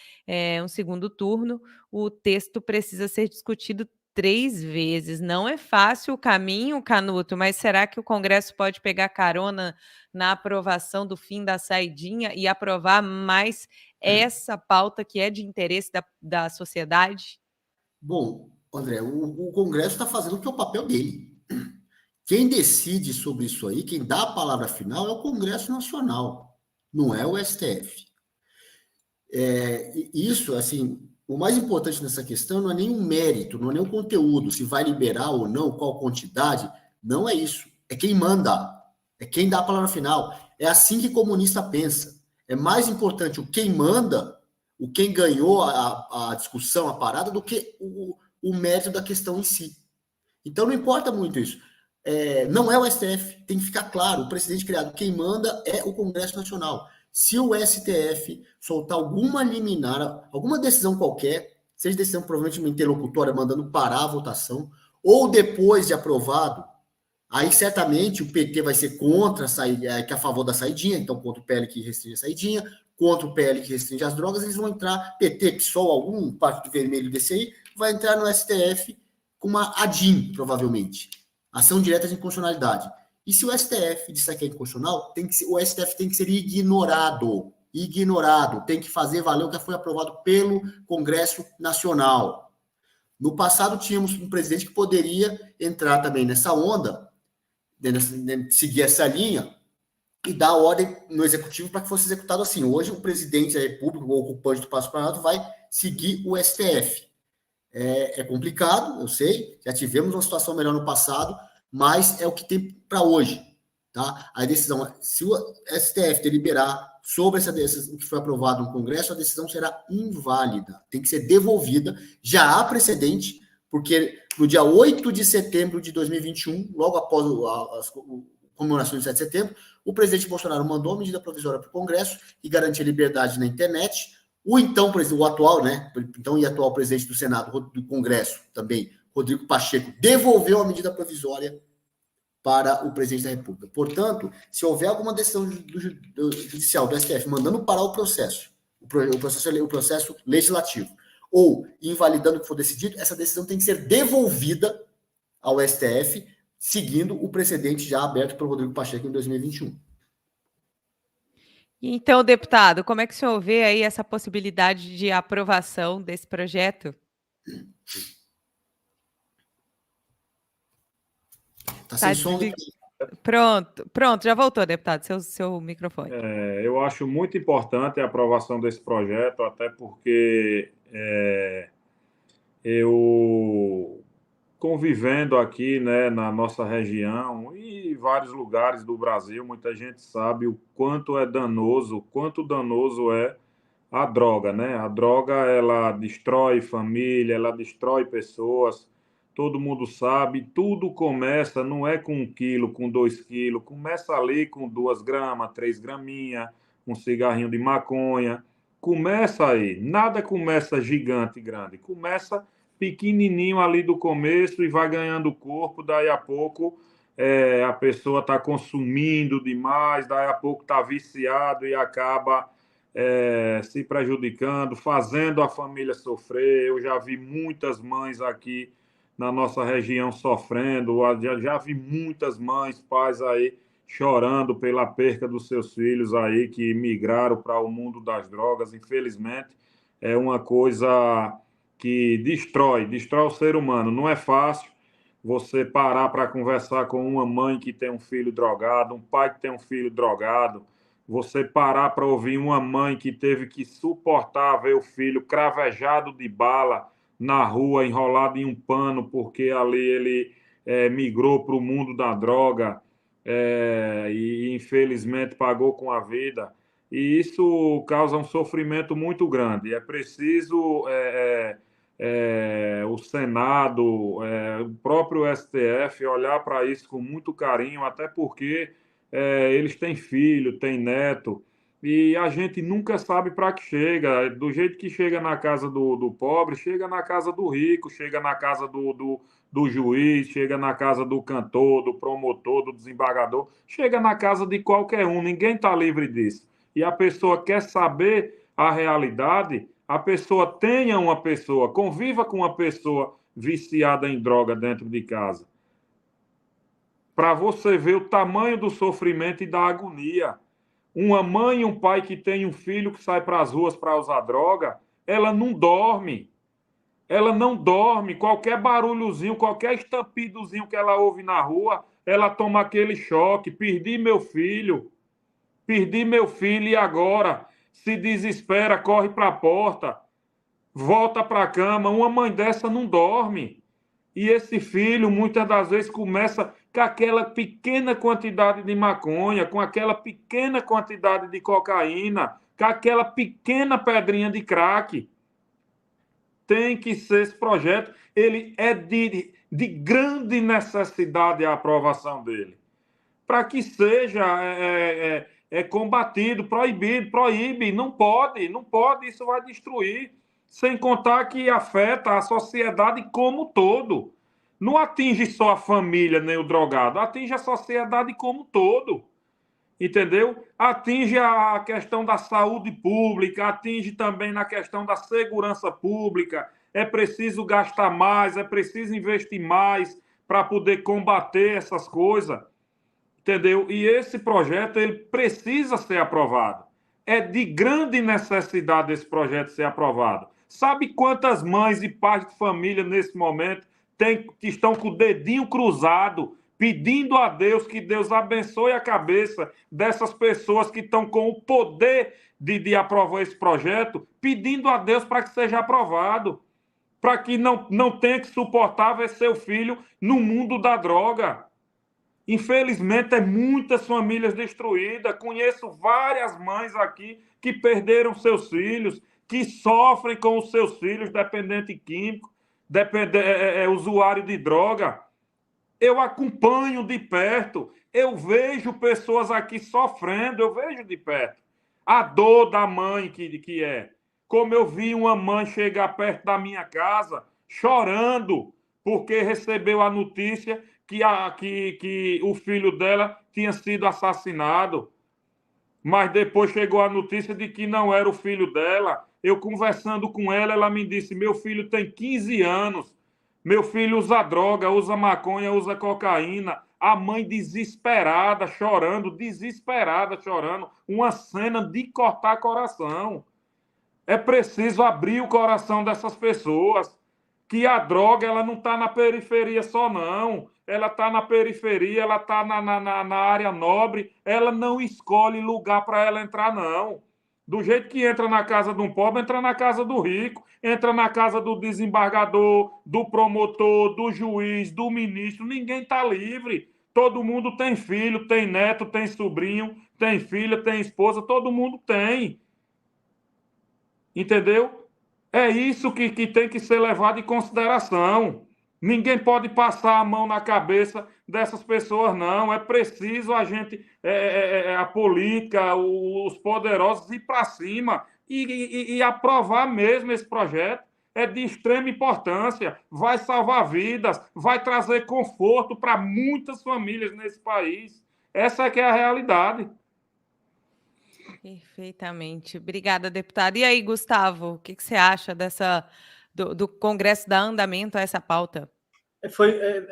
Speaker 1: um segundo turno, o texto precisa ser discutido 3 vezes. Não é fácil o caminho, Canuto, mas será que o Congresso pode pegar carona na aprovação do fim da saidinha e aprovar mais essa pauta que é de interesse da sociedade?
Speaker 3: Bom, André, o Congresso está fazendo o que é o papel dele. Quem decide sobre isso aí, quem dá a palavra final é o Congresso Nacional, não é o STF. Isso, assim, o mais importante nessa questão não é nem o mérito, não é nem o conteúdo, se vai liberar ou não, qual quantidade, não é isso. É quem manda, é quem dá a palavra final. É assim que comunista pensa. É mais importante o quem manda, o quem ganhou a discussão, a parada, do que o mérito da questão em si. Então não importa muito isso. Não é o STF, tem que ficar claro, o precedente criado, quem manda é o Congresso Nacional. Se o STF soltar alguma liminar, alguma decisão qualquer, seja decisão provavelmente uma interlocutória mandando parar a votação, ou depois de aprovado, aí certamente o PT vai ser contra, que é a favor da saidinha, então contra o PL que restringe a saidinha, contra o PL que restringe as drogas, eles vão entrar, PT, PSOL, algum partido vermelho desse aí, vai entrar no STF com uma ADIM, provavelmente. Ação direta de inconstitucionalidade. E se o STF disser que é inconstitucional, o STF tem que ser ignorado. Tem que fazer valer o que foi aprovado pelo Congresso Nacional. No passado, tínhamos um presidente que poderia entrar também nessa onda, seguir essa linha e dar ordem no executivo para que fosse executado assim. Hoje, o presidente da República, o ocupante do Palácio do Planalto, vai seguir o STF. É complicado, eu sei, já tivemos uma situação melhor no passado, mas é o que tem para hoje, tá? A decisão, se o STF deliberar sobre essa decisão que foi aprovada no Congresso, a decisão será inválida, tem que ser devolvida. Já há precedente, porque no dia 8 de setembro de 2021, logo após as comemorações de 7 de setembro, o presidente Bolsonaro mandou uma medida provisória para o Congresso que garantia liberdade na internet. O atual, né? Então, e atual presidente do Senado, do Congresso também, Rodrigo Pacheco, devolveu a medida provisória para o presidente da República. Portanto, se houver alguma decisão judicial do STF mandando parar o processo legislativo, ou invalidando o que for decidido, essa decisão tem que ser devolvida ao STF, seguindo o precedente já aberto pelo Rodrigo Pacheco em 2021.
Speaker 1: Então, deputado, como é que o senhor vê aí essa possibilidade de aprovação desse projeto?
Speaker 3: Tá sem som.
Speaker 1: Pronto, já voltou, deputado, seu microfone.
Speaker 4: Eu acho muito importante a aprovação desse projeto, até porque eu, convivendo aqui, né, na nossa região e em vários lugares do Brasil, muita gente sabe o quanto danoso é a droga, né? A droga, ela destrói família, ela destrói pessoas, todo mundo sabe, tudo começa, não é com 1 quilo, com 2 quilos, começa ali com 2 gramas, 3 graminhas, um cigarrinho de maconha, começa aí, nada começa gigante, grande, começa pequenininho ali do começo e vai ganhando corpo, daí a pouco a pessoa está consumindo demais, daí a pouco está viciado e acaba se prejudicando, fazendo a família sofrer. Eu já vi muitas mães aqui na nossa região sofrendo, já vi muitas mães, pais aí chorando pela perca dos seus filhos aí que migraram para o mundo das drogas. Infelizmente, é uma coisa que destrói o ser humano. Não é fácil você parar para conversar com uma mãe que tem um filho drogado, um pai que tem um filho drogado, você parar para ouvir uma mãe que teve que suportar ver o filho cravejado de bala na rua, enrolado em um pano, porque ali ele migrou para o mundo da droga e infelizmente pagou com a vida. E isso causa um sofrimento muito grande. É preciso o Senado, o próprio STF olhar para isso com muito carinho, até porque eles têm filho, têm neto, e a gente nunca sabe para que chega. Do jeito que chega na casa do pobre, chega na casa do rico, chega na casa do juiz, chega na casa do cantor, do promotor, do desembargador, chega na casa de qualquer um, ninguém está livre disso. E a pessoa quer saber a realidade, a pessoa tenha uma pessoa, conviva com uma pessoa viciada em droga dentro de casa, para você ver o tamanho do sofrimento e da agonia. Uma mãe e um pai que tem um filho que sai para as ruas para usar droga, ela não dorme. Ela não dorme. Qualquer barulhozinho, qualquer estampidozinho que ela ouve na rua, ela toma aquele choque. Perdi meu filho e agora? Se desespera, corre para a porta, volta para a cama. Uma mãe dessa não dorme. E esse filho, muitas das vezes, começa com aquela pequena quantidade de maconha, com aquela pequena quantidade de cocaína, com aquela pequena pedrinha de crack. Tem que ser esse projeto. Ele é de grande necessidade a aprovação dele. Para que seja combatido, proíbe. Não pode, isso vai destruir. Sem contar que afeta a sociedade como um todo. Não atinge só a família nem o drogado, atinge a sociedade como um todo. Entendeu? Atinge a questão da saúde pública, atinge também na questão da segurança pública. É preciso gastar mais, é preciso investir mais para poder combater essas coisas. Entendeu? E esse projeto ele precisa ser aprovado. É de grande necessidade esse projeto ser aprovado. Sabe quantas mães e pais de família nesse momento estão com o dedinho cruzado, pedindo a Deus que Deus abençoe a cabeça dessas pessoas que estão com o poder de aprovar esse projeto, pedindo a Deus para que seja aprovado, para que não tenha que suportar ver seu filho no mundo da droga. Infelizmente, muitas famílias destruídas. Conheço várias mães aqui que perderam seus filhos, que sofrem com os seus filhos, dependente químico, usuário de droga. Eu acompanho de perto, eu vejo pessoas aqui sofrendo, eu vejo de perto a dor da mãe que é. Como eu vi uma mãe chegar perto da minha casa chorando porque recebeu a notícia que o filho dela tinha sido assassinado. Mas depois chegou a notícia de que não era o filho dela. Eu conversando com ela, ela me disse, meu filho tem 15 anos, meu filho usa droga, usa maconha, usa cocaína. A mãe desesperada, chorando, uma cena de cortar coração. É preciso abrir o coração dessas pessoas. que a droga ela não está na periferia só, não. Ela está na periferia, ela está na área nobre, ela não escolhe lugar para ela entrar, não. Do jeito que entra na casa de um pobre, entra na casa do rico, entra na casa do desembargador, do promotor, do juiz, do ministro. Ninguém está livre. Todo mundo tem filho, tem neto, tem sobrinho, tem filha, tem esposa, todo mundo tem. Entendeu? É isso que tem que ser levado em consideração. Ninguém pode passar a mão na cabeça dessas pessoas, não. É preciso a gente, a política, os poderosos ir para cima e aprovar mesmo esse projeto. É de extrema importância, vai salvar vidas, vai trazer conforto para muitas famílias nesse país. Essa é que é a realidade.
Speaker 1: Perfeitamente. Obrigada, deputado. E aí, Gustavo, o que você acha do Congresso dar andamento a essa pauta?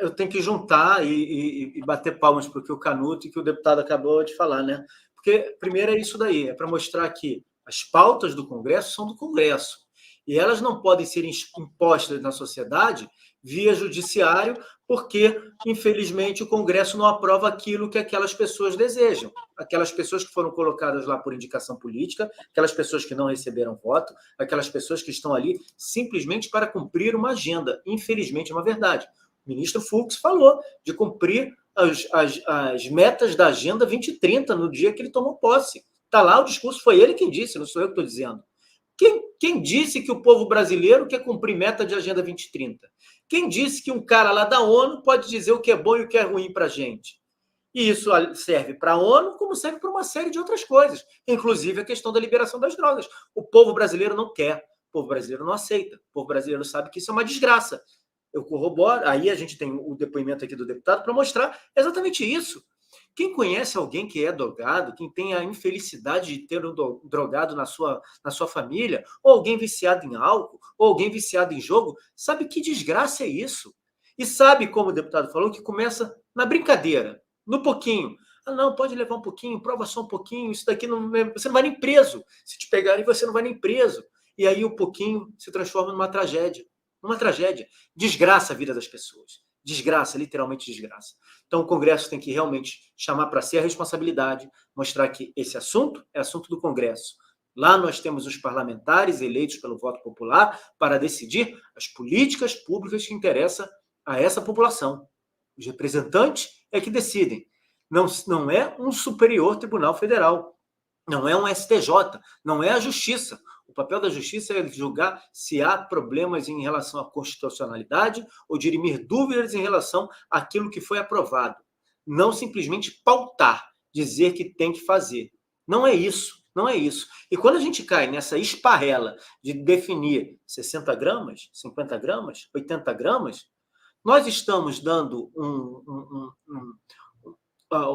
Speaker 2: Eu tenho que juntar e bater palmas para o que o Canuto e que o deputado acabou de falar, né? Porque, primeiro, é isso daí, é para mostrar que as pautas do Congresso são do Congresso e elas não podem ser impostas na sociedade via judiciário, porque, infelizmente, o Congresso não aprova aquilo que aquelas pessoas desejam. Aquelas pessoas que foram colocadas lá por indicação política, aquelas pessoas que não receberam voto, aquelas pessoas que estão ali simplesmente para cumprir uma agenda. Infelizmente, é uma verdade. O ministro Fux falou de cumprir as metas da Agenda 2030 no dia que ele tomou posse. Está lá o discurso, foi ele quem disse, não sou eu que estou dizendo. Quem disse que o povo brasileiro quer cumprir meta de Agenda 2030? Quem disse que um cara lá da ONU pode dizer o que é bom e o que é ruim para a gente? E isso serve para a ONU, como serve para uma série de outras coisas, inclusive a questão da liberação das drogas. O povo brasileiro não quer, o povo brasileiro não aceita, o povo brasileiro sabe que isso é uma desgraça. Eu corroboro, aí a gente tem o depoimento aqui do deputado para mostrar exatamente isso. Quem conhece alguém que é drogado, quem tem a infelicidade de ter um drogado na sua família, ou alguém viciado em álcool, ou alguém viciado em jogo, sabe que desgraça é isso. E sabe, como o deputado falou, que começa na brincadeira, no pouquinho. Ah, não, pode levar um pouquinho, prova só um pouquinho, isso daqui você não vai nem preso. Se te pegarem, você não vai nem preso. E aí o pouquinho se transforma numa tragédia. Uma tragédia. Desgraça a vida das pessoas. Desgraça, literalmente desgraça. Então, o Congresso tem que realmente chamar para si a responsabilidade, mostrar que esse assunto é assunto do Congresso. Lá nós temos os parlamentares eleitos pelo voto popular para decidir as políticas públicas que interessam a essa população. Os representantes é que decidem. Não é um superior tribunal federal, não é um STJ, não é a Justiça. O papel da Justiça é julgar se há problemas em relação à constitucionalidade ou dirimir dúvidas em relação àquilo que foi aprovado. Não simplesmente pautar, dizer que tem que fazer. Não é isso, não é isso. E quando a gente cai nessa esparrela de definir 60 gramas, 50 gramas, 80 gramas, nós estamos dando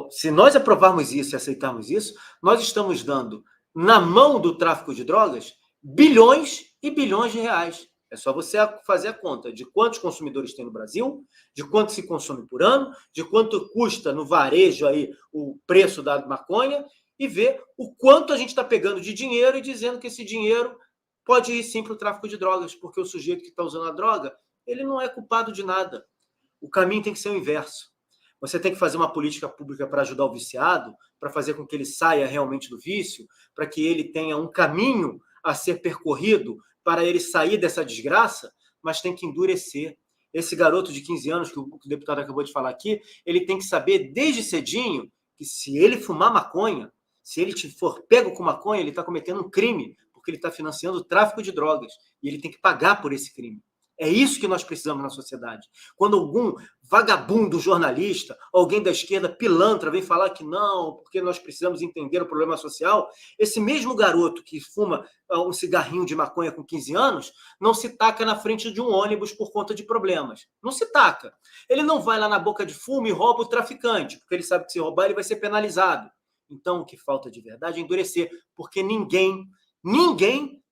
Speaker 2: se nós aprovarmos isso e aceitarmos isso, nós estamos dando na mão do tráfico de drogas bilhões e bilhões de reais. É só você fazer a conta de quantos consumidores tem no Brasil, de quanto se consome por ano, de quanto custa no varejo aí o preço da maconha e ver o quanto a gente está pegando de dinheiro e dizendo que esse dinheiro pode ir sim para o tráfico de drogas, porque o sujeito que está usando a droga, ele não é culpado de nada. O caminho tem que ser o inverso. Você tem que fazer uma política pública para ajudar o viciado, para fazer com que ele saia realmente do vício, para que ele tenha um caminho a ser percorrido para ele sair dessa desgraça, mas tem que endurecer. Esse garoto de 15 anos, que o deputado acabou de falar aqui, ele tem que saber desde cedinho que se ele fumar maconha, se ele for pego com maconha, ele está cometendo um crime, porque ele está financiando o tráfico de drogas, e ele tem que pagar por esse crime. É isso que nós precisamos na sociedade. Quando algum vagabundo jornalista, alguém da esquerda pilantra vem falar que não, porque nós precisamos entender o problema social, esse mesmo garoto que fuma um cigarrinho de maconha com 15 anos não se taca na frente de um ônibus por conta de problemas. Não se taca. Ele não vai lá na boca de fumo e rouba o traficante, porque ele sabe que se roubar ele vai ser penalizado. Então, o que falta de verdade é endurecer, porque ninguém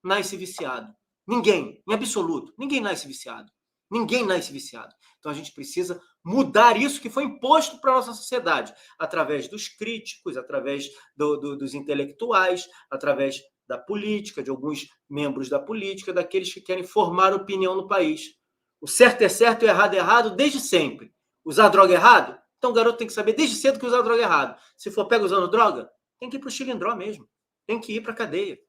Speaker 2: nasce viciado. Ninguém, em absoluto, ninguém nasce viciado. Ninguém nasce viciado. Então a gente precisa mudar isso que foi imposto para a nossa sociedade, através dos críticos, através dos intelectuais, através da política, de alguns membros da política, daqueles que querem formar opinião no país. O certo é certo e o errado é errado desde sempre. Usar droga é errado? Então o garoto tem que saber desde cedo que usar droga é errado. Se for pego usando droga, tem que ir para o xilindró mesmo. Tem que ir para a cadeia.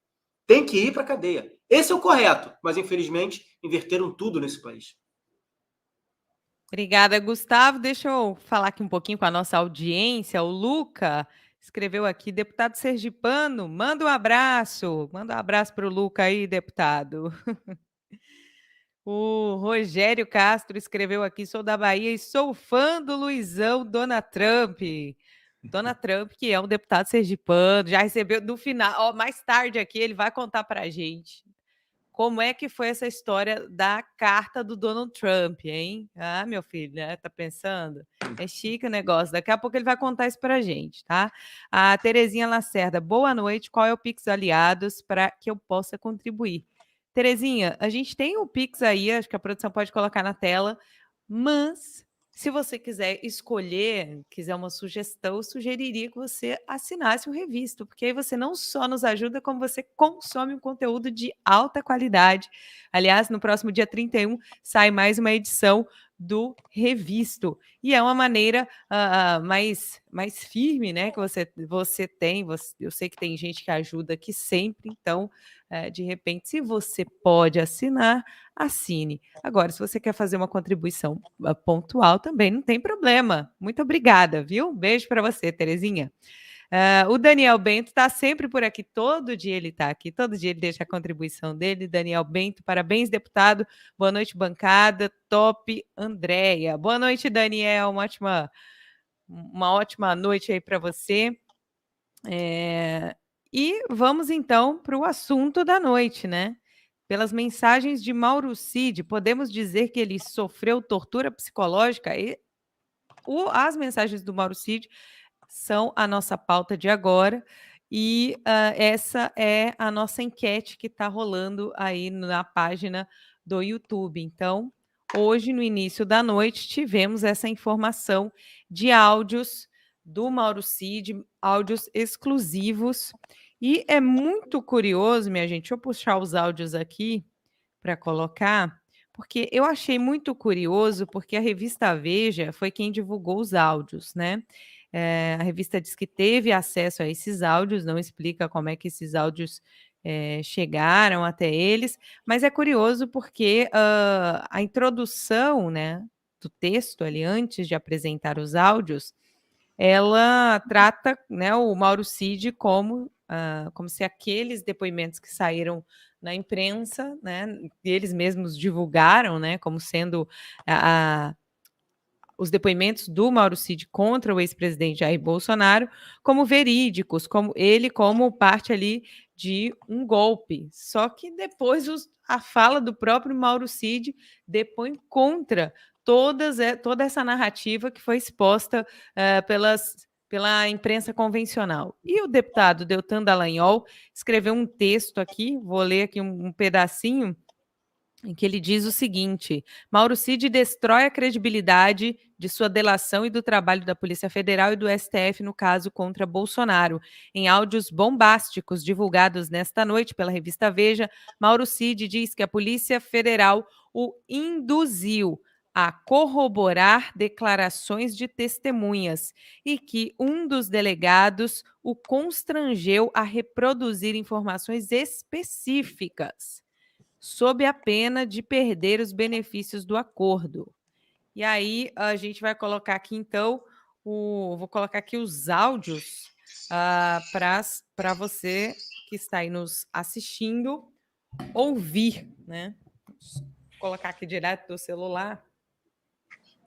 Speaker 2: Tem que ir para a cadeia. Esse é o correto, mas infelizmente inverteram tudo nesse país.
Speaker 1: Obrigada, Gustavo. Deixa eu falar aqui um pouquinho com a nossa audiência. O Luca escreveu aqui, deputado sergipano, manda um abraço. Manda um abraço para o Luca aí, deputado. O Rogério Castro escreveu aqui, sou da Bahia e sou fã do Luizão Dona Trump. Dona Trump, que é um deputado sergipano, já recebeu no final, mais tarde aqui, ele vai contar para a gente como é que foi essa história da carta do Donald Trump, hein? Ah, meu filho, né? Tá pensando? É chique o negócio. Daqui a pouco ele vai contar isso pra gente, tá? A Terezinha Lacerda, boa noite. Qual é o Pix Aliados para que eu possa contribuir? Terezinha, a gente tem o Pix aí, acho que a produção pode colocar na tela, mas se você quiser escolher, quiser uma sugestão, eu sugeriria que você assinasse o Revisto, porque aí você não só nos ajuda, como você consome um conteúdo de alta qualidade. Aliás, no próximo dia 31 sai mais uma edição do Revisto. E é uma maneira mais firme, né? Que você tem. Eu sei que tem gente que ajuda aqui sempre, então, de repente, se você pode assinar, assine. Agora, se você quer fazer uma contribuição pontual também, não tem problema. Muito obrigada, viu? Beijo para você, Terezinha. O Daniel Bento está sempre por aqui, todo dia ele está aqui, todo dia ele deixa a contribuição dele. Daniel Bento, parabéns, deputado. Boa noite, bancada. Top, Andréia. Boa noite, Daniel. Uma ótima noite aí para você. E vamos então para o assunto da noite, né? Pelas mensagens de Mauro Cid, podemos dizer que ele sofreu tortura psicológica? As mensagens do Mauro Cid são a nossa pauta de agora, e essa é a nossa enquete que está rolando aí na página do YouTube. Então, hoje, no início da noite, tivemos essa informação de áudios do Mauro Cid, áudios exclusivos, e é muito curioso, minha gente, deixa eu puxar os áudios aqui para colocar, porque eu achei muito curioso, porque a revista Veja foi quem divulgou os áudios, né? A revista diz que teve acesso a esses áudios, não explica como é que esses áudios chegaram até eles, mas é curioso porque a introdução, né, do texto ali, antes de apresentar os áudios, ela trata, né, o Mauro Cid como se aqueles depoimentos que saíram na imprensa, né, eles mesmos divulgaram, né, como sendo os depoimentos do Mauro Cid contra o ex-presidente Jair Bolsonaro como verídicos, como parte ali de um golpe. Só que depois a fala do próprio Mauro Cid depõe contra toda essa narrativa que foi exposta pela imprensa convencional. E o deputado Deltan Dallagnol escreveu um texto aqui, vou ler aqui um pedacinho, em que ele diz o seguinte: Mauro Cid destrói a credibilidade de sua delação e do trabalho da Polícia Federal e do STF no caso contra Bolsonaro. Em áudios bombásticos divulgados nesta noite pela revista Veja, Mauro Cid diz que a Polícia Federal o induziu a corroborar declarações de testemunhas e que um dos delegados o constrangeu a reproduzir informações específicas, sob a pena de perder os benefícios do acordo. E aí a gente vai colocar aqui, então, vou colocar aqui os áudios para você que está aí nos assistindo ouvir, né? Vou colocar aqui direto do celular.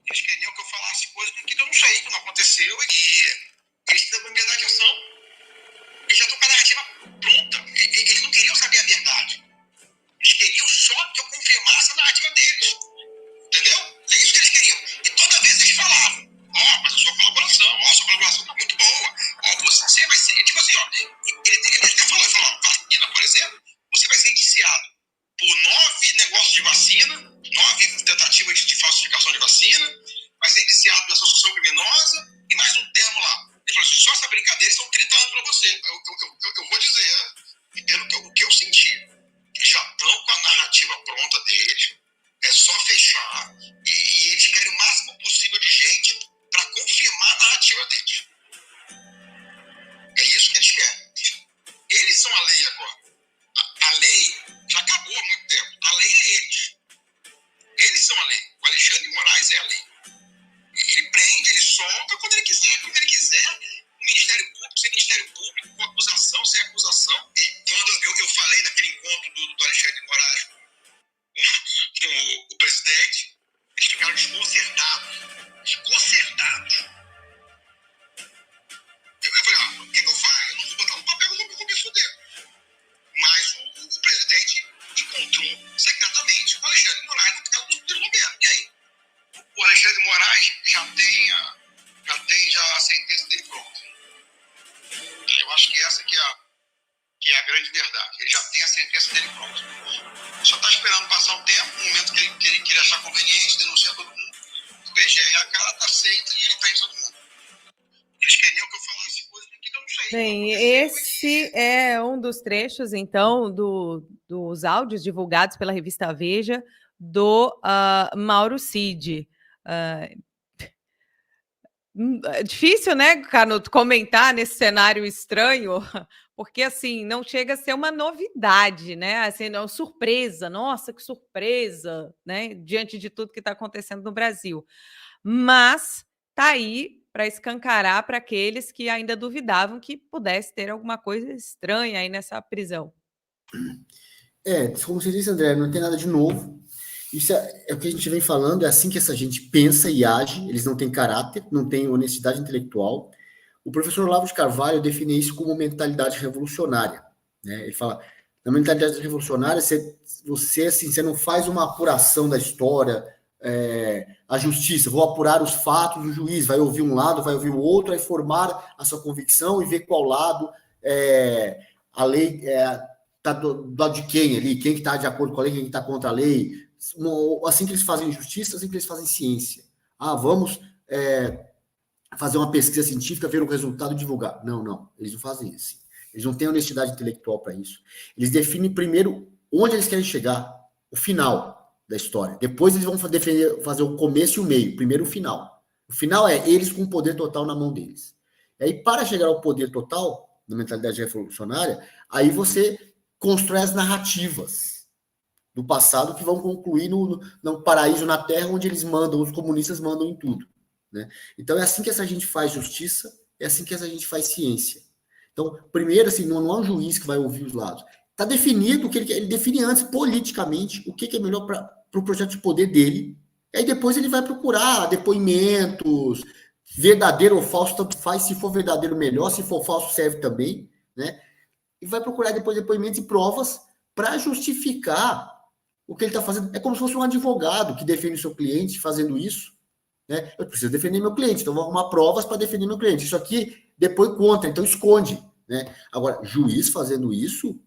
Speaker 5: Eles queriam que eu falasse coisas que eu não sei, que não aconteceu, e eles dão liberdade de ação. Eles já estão com a narrativa pronta. Eles não queriam saber a verdade. Eles queriam só que eu confirmasse a narrativa deles. Entendeu? É isso que eles queriam. E toda vez eles falavam: mas a sua colaboração tá muito boa. Você vai ser. Tipo assim, ele até falou, vacina, por exemplo, você vai ser indiciado por 9 negócios de vacina, 9 tentativas de falsificação de vacina, vai ser indiciado por associação criminosa e mais um termo lá. Ele falou assim: só essa brincadeira são 30 anos para você. Eu vou dizer, pelo que eu senti, eles já estão com a narrativa pronta deles, é só fechar grande verdade. Ele já tem a sentença dele pronta. Só está esperando passar o tempo, no momento que ele achar conveniente, denunciar todo mundo. O PGR a cara está aceita e ele prende todo mundo. Eles queriam que eu falasse coisas que eu não sei.
Speaker 1: Bem, esse é um dos trechos, então, dos áudios divulgados pela revista Veja do Mauro Cid. É difícil, né, Canuto, comentar nesse cenário estranho, porque assim não chega a ser uma novidade, né? Assim, não, surpresa, nossa, que surpresa, né? Diante de tudo que está acontecendo no Brasil. Mas tá aí para escancarar para aqueles que ainda duvidavam que pudesse ter alguma coisa estranha aí nessa prisão.
Speaker 3: Como você disse, André, não tem nada de novo. Isso é o que a gente vem falando, é assim que essa gente pensa e age, eles não têm caráter, não têm honestidade intelectual. O professor Olavo de Carvalho define isso como mentalidade revolucionária, né? Ele fala, na mentalidade revolucionária, você não faz uma apuração da história, a justiça, vou apurar os fatos, o juiz vai ouvir um lado, vai ouvir o outro, vai formar a sua convicção e ver qual lado a lei está do lado de quem ali, quem que está de acordo com a lei, quem está contra a lei. Assim que eles fazem justiça, assim que eles fazem ciência. Vamos fazer uma pesquisa científica, ver o resultado e divulgar. Não, eles não fazem isso. Eles não têm honestidade intelectual para isso. Eles definem primeiro onde eles querem chegar, o final da história. Depois eles vão fazer o começo e o meio. Primeiro o final. O final é eles com o poder total na mão deles. E aí, para chegar ao poder total, na mentalidade revolucionária, aí você constrói as narrativas do passado que vão concluir no paraíso na Terra, onde eles mandam, os comunistas mandam em tudo, né? Então é assim que essa gente faz justiça, é assim que essa gente faz ciência. Então, primeiro, assim, não é um juiz que vai ouvir os lados. Está definido o que ele define antes, politicamente, o que é melhor para o projeto de poder dele. E aí depois ele vai procurar depoimentos, verdadeiro ou falso, tanto faz. Se for verdadeiro, melhor. Se for falso, serve também, né? E vai procurar depois depoimentos e provas para justificar o que ele está fazendo. É como se fosse um advogado que defende o seu cliente fazendo isso, né? Eu preciso defender meu cliente, então vou arrumar provas para defender meu cliente. Isso aqui depois conta, então esconde, né? Agora, juiz fazendo isso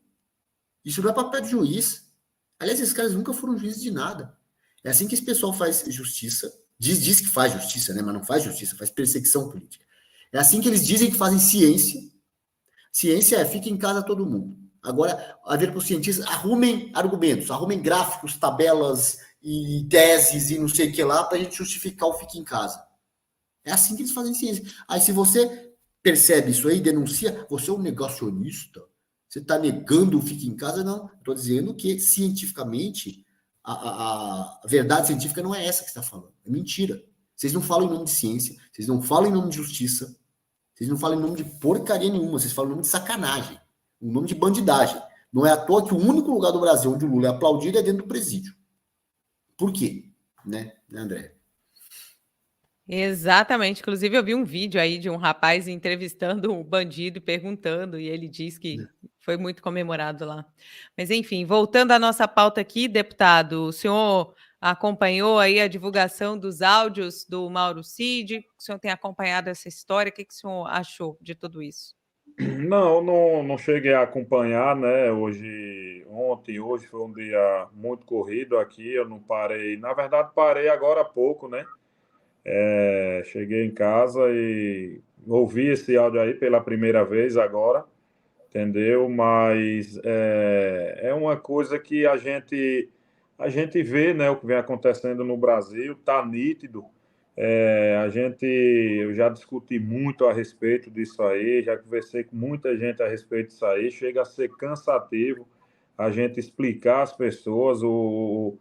Speaker 3: não é papel de juiz. Aliás, esses caras nunca foram juízes de nada. É assim que esse pessoal faz justiça. Diz que faz justiça, né? Mas não faz justiça, faz perseguição política. É assim que eles dizem que fazem ciência. Ciência fica em casa todo mundo. Agora, a ver para os cientistas, arrumem argumentos, arrumem gráficos, tabelas e teses e não sei o que lá para a gente justificar o fique em casa. É assim que eles fazem ciência. Aí, se você percebe isso aí, denuncia, você é um negacionista, você está negando o fique em casa? Não, estou dizendo que cientificamente a verdade científica não é essa que você está falando. É mentira. Vocês não falam em nome de ciência, vocês não falam em nome de justiça, vocês não falam em nome de porcaria nenhuma, vocês falam em nome de sacanagem, em nome de bandidagem. Não é à toa que o único lugar do Brasil onde o Lula é aplaudido é dentro do presídio. Por quê? Né, André?
Speaker 1: Exatamente. Inclusive, eu vi um vídeo aí de um rapaz entrevistando um bandido e perguntando, e ele diz que foi muito comemorado lá. Mas, enfim, voltando à nossa pauta aqui, deputado, o senhor acompanhou aí a divulgação dos áudios do Mauro Cid? O senhor tem acompanhado essa história? O que o senhor achou de tudo isso?
Speaker 4: Não cheguei a acompanhar, né? Ontem e hoje foi um dia muito corrido aqui, eu não parei. Na verdade, parei agora há pouco, né? Cheguei em casa e ouvi esse áudio aí pela primeira vez agora, entendeu? Mas é uma coisa que a gente vê, né? O que vem acontecendo no Brasil, tá nítido. Eu já discuti muito a respeito disso aí, já conversei com muita gente a respeito disso aí, chega a ser cansativo a gente explicar às pessoas o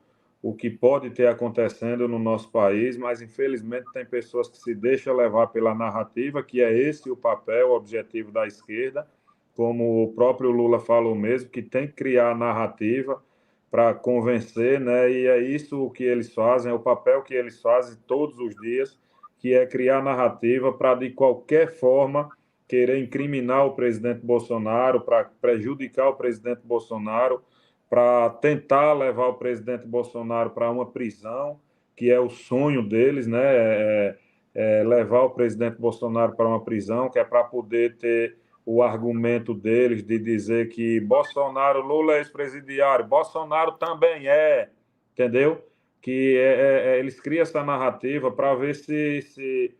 Speaker 4: que pode ter acontecendo no nosso país, mas infelizmente tem pessoas que se deixam levar pela narrativa, que é esse o papel, o objetivo da esquerda, como o próprio Lula falou mesmo, que tem que criar a narrativa para convencer, né? E é isso que eles fazem, é o papel que eles fazem todos os dias, que é criar narrativa para, de qualquer forma, querer incriminar o presidente Bolsonaro, para prejudicar o presidente Bolsonaro, para tentar levar o presidente Bolsonaro para uma prisão, que é o sonho deles, né? Levar o presidente Bolsonaro para uma prisão, que é para poder ter o argumento deles de dizer que Bolsonaro, Lula é ex-presidiário, Bolsonaro também entendeu? Que eles criam essa narrativa para ver se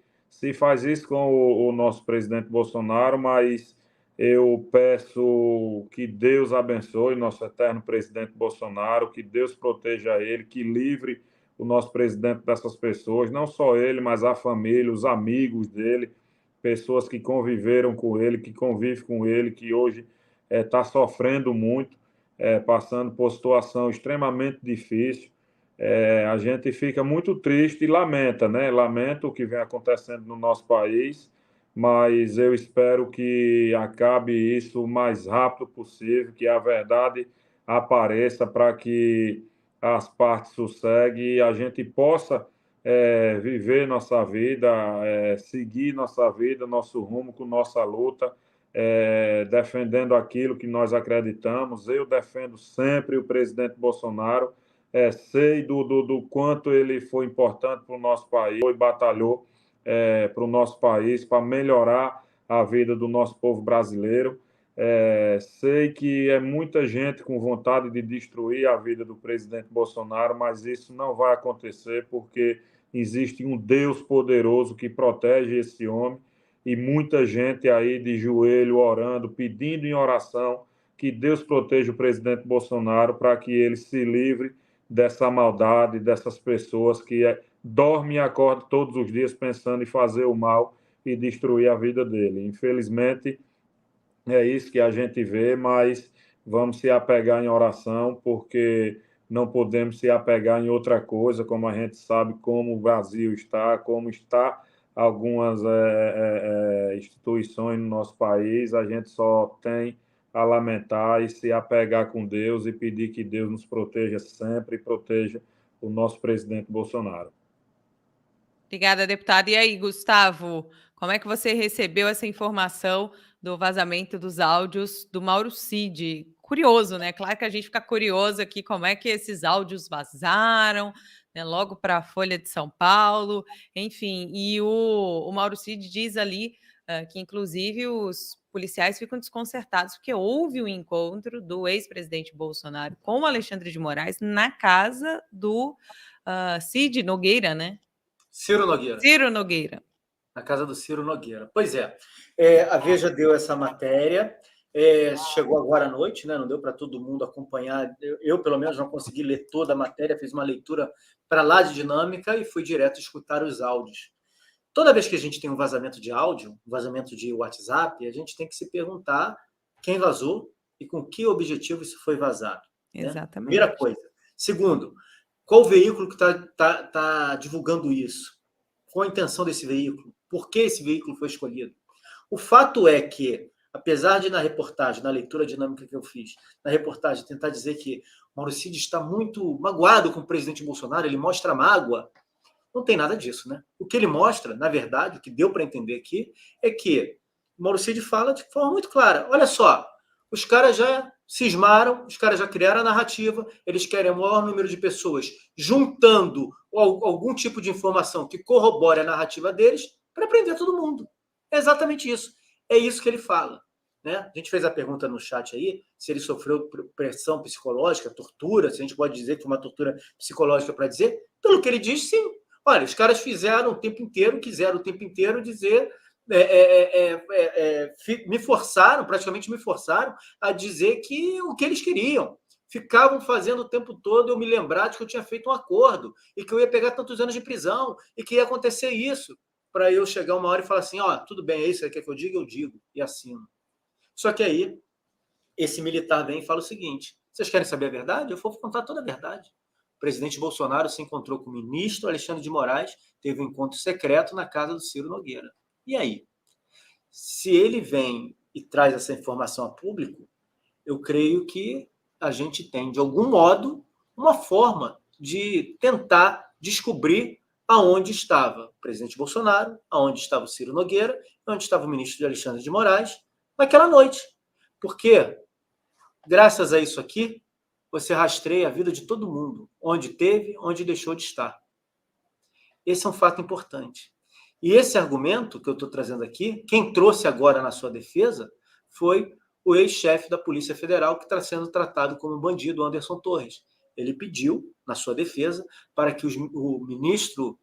Speaker 4: faz isso com o nosso presidente Bolsonaro, mas eu peço que Deus abençoe nosso eterno presidente Bolsonaro, que Deus proteja ele, que livre o nosso presidente dessas pessoas, não só ele, mas a família, os amigos dele, pessoas que conviveram com ele, que convivem com ele, que hoje está sofrendo muito, passando por situação extremamente difícil. A gente fica muito triste e lamenta, né? Lamenta o que vem acontecendo no nosso país, mas eu espero que acabe isso o mais rápido possível, que a verdade apareça para que as partes sosseguem e a gente possa viver nossa vida, seguir nossa vida, nosso rumo com nossa luta, defendendo aquilo que nós acreditamos. Eu defendo sempre o presidente Bolsonaro, sei do quanto ele foi importante para o nosso país, foi batalhou para o nosso país, para melhorar a vida do nosso povo brasileiro. Sei que é muita gente com vontade de destruir a vida do presidente Bolsonaro, mas isso não vai acontecer porque existe um Deus poderoso que protege esse homem e muita gente aí de joelho orando, pedindo em oração que Deus proteja o presidente Bolsonaro para que ele se livre dessa maldade, dessas pessoas que dormem e acordam todos os dias pensando em fazer o mal e destruir a vida dele. Infelizmente, é isso que a gente vê, mas vamos se apegar em oração, porque não podemos se apegar em outra coisa, como a gente sabe como o Brasil está, como está algumas instituições no nosso país, a gente só tem a lamentar e se apegar com Deus e pedir que Deus nos proteja sempre e proteja o nosso presidente Bolsonaro.
Speaker 1: Obrigada, deputado. E aí, Gustavo, como é que você recebeu essa informação do vazamento dos áudios do Mauro Cid? Curioso, né? Claro que a gente fica curioso aqui como é que esses áudios vazaram, né? Logo para a Folha de São Paulo, enfim. E o Mauro Cid diz ali que, inclusive, os policiais ficam desconcertados porque houve um encontro do ex-presidente Bolsonaro com o Alexandre de Moraes na casa do Cid Nogueira, né?
Speaker 2: Ciro Nogueira.
Speaker 1: Ciro Nogueira.
Speaker 2: Na casa do Ciro Nogueira. Pois é. A Veja deu essa matéria, chegou agora à noite, né? Não deu para todo mundo acompanhar. Eu, pelo menos, não consegui ler toda a matéria, fiz uma leitura para lá de dinâmica e fui direto escutar os áudios. Toda vez que a gente tem um vazamento de áudio, um vazamento de WhatsApp, a gente tem que se perguntar quem vazou e com que objetivo isso foi vazado.
Speaker 1: Exatamente.
Speaker 2: Né? Primeira coisa. Segundo, qual o veículo que está divulgando isso? Qual a intenção desse veículo? Por que esse veículo foi escolhido? O fato é que, apesar de na reportagem, na leitura dinâmica que eu fiz, na reportagem tentar dizer que Mauro Cid está muito magoado com o presidente Bolsonaro, ele mostra mágoa, não tem nada disso, né? O que ele mostra, na verdade, o que deu para entender aqui, é que Mauro Cid fala de forma muito clara. Olha só, os caras já cismaram, os caras já criaram a narrativa, eles querem o maior número de pessoas juntando algum tipo de informação que corrobore a narrativa deles para prender todo mundo. É exatamente isso. É isso que ele fala. Né? A gente fez a pergunta no chat aí, se ele sofreu pressão psicológica, tortura, se a gente pode dizer que foi uma tortura psicológica para dizer. Pelo que ele diz, sim. Olha, os caras fizeram o tempo inteiro, quiseram o tempo inteiro dizer... praticamente me forçaram a dizer que o que eles queriam. Ficavam fazendo o tempo todo eu me lembrar de que eu tinha feito um acordo e que eu ia pegar tantos anos de prisão e que ia acontecer isso, para eu chegar uma hora e falar assim, tudo bem, é isso que eu digo, e assino. Só que aí, esse militar vem e fala o seguinte, vocês querem saber a verdade? Eu vou contar toda a verdade. O presidente Bolsonaro se encontrou com o ministro Alexandre de Moraes, teve um encontro secreto na casa do Ciro Nogueira. E aí? Se ele vem e traz essa informação a público, eu creio que a gente tem, de algum modo, uma forma de tentar descobrir aonde estava o presidente Bolsonaro, aonde estava o Ciro Nogueira, onde estava o ministro Alexandre de Moraes, naquela noite. Porque, graças a isso aqui, você rastreia a vida de todo mundo, onde teve, onde deixou de estar. Esse é um fato importante. E esse argumento que eu estou trazendo aqui, quem trouxe agora na sua defesa foi o ex-chefe da Polícia Federal, que está sendo tratado como bandido, Anderson Torres. Ele pediu, na sua defesa, para que o ministro,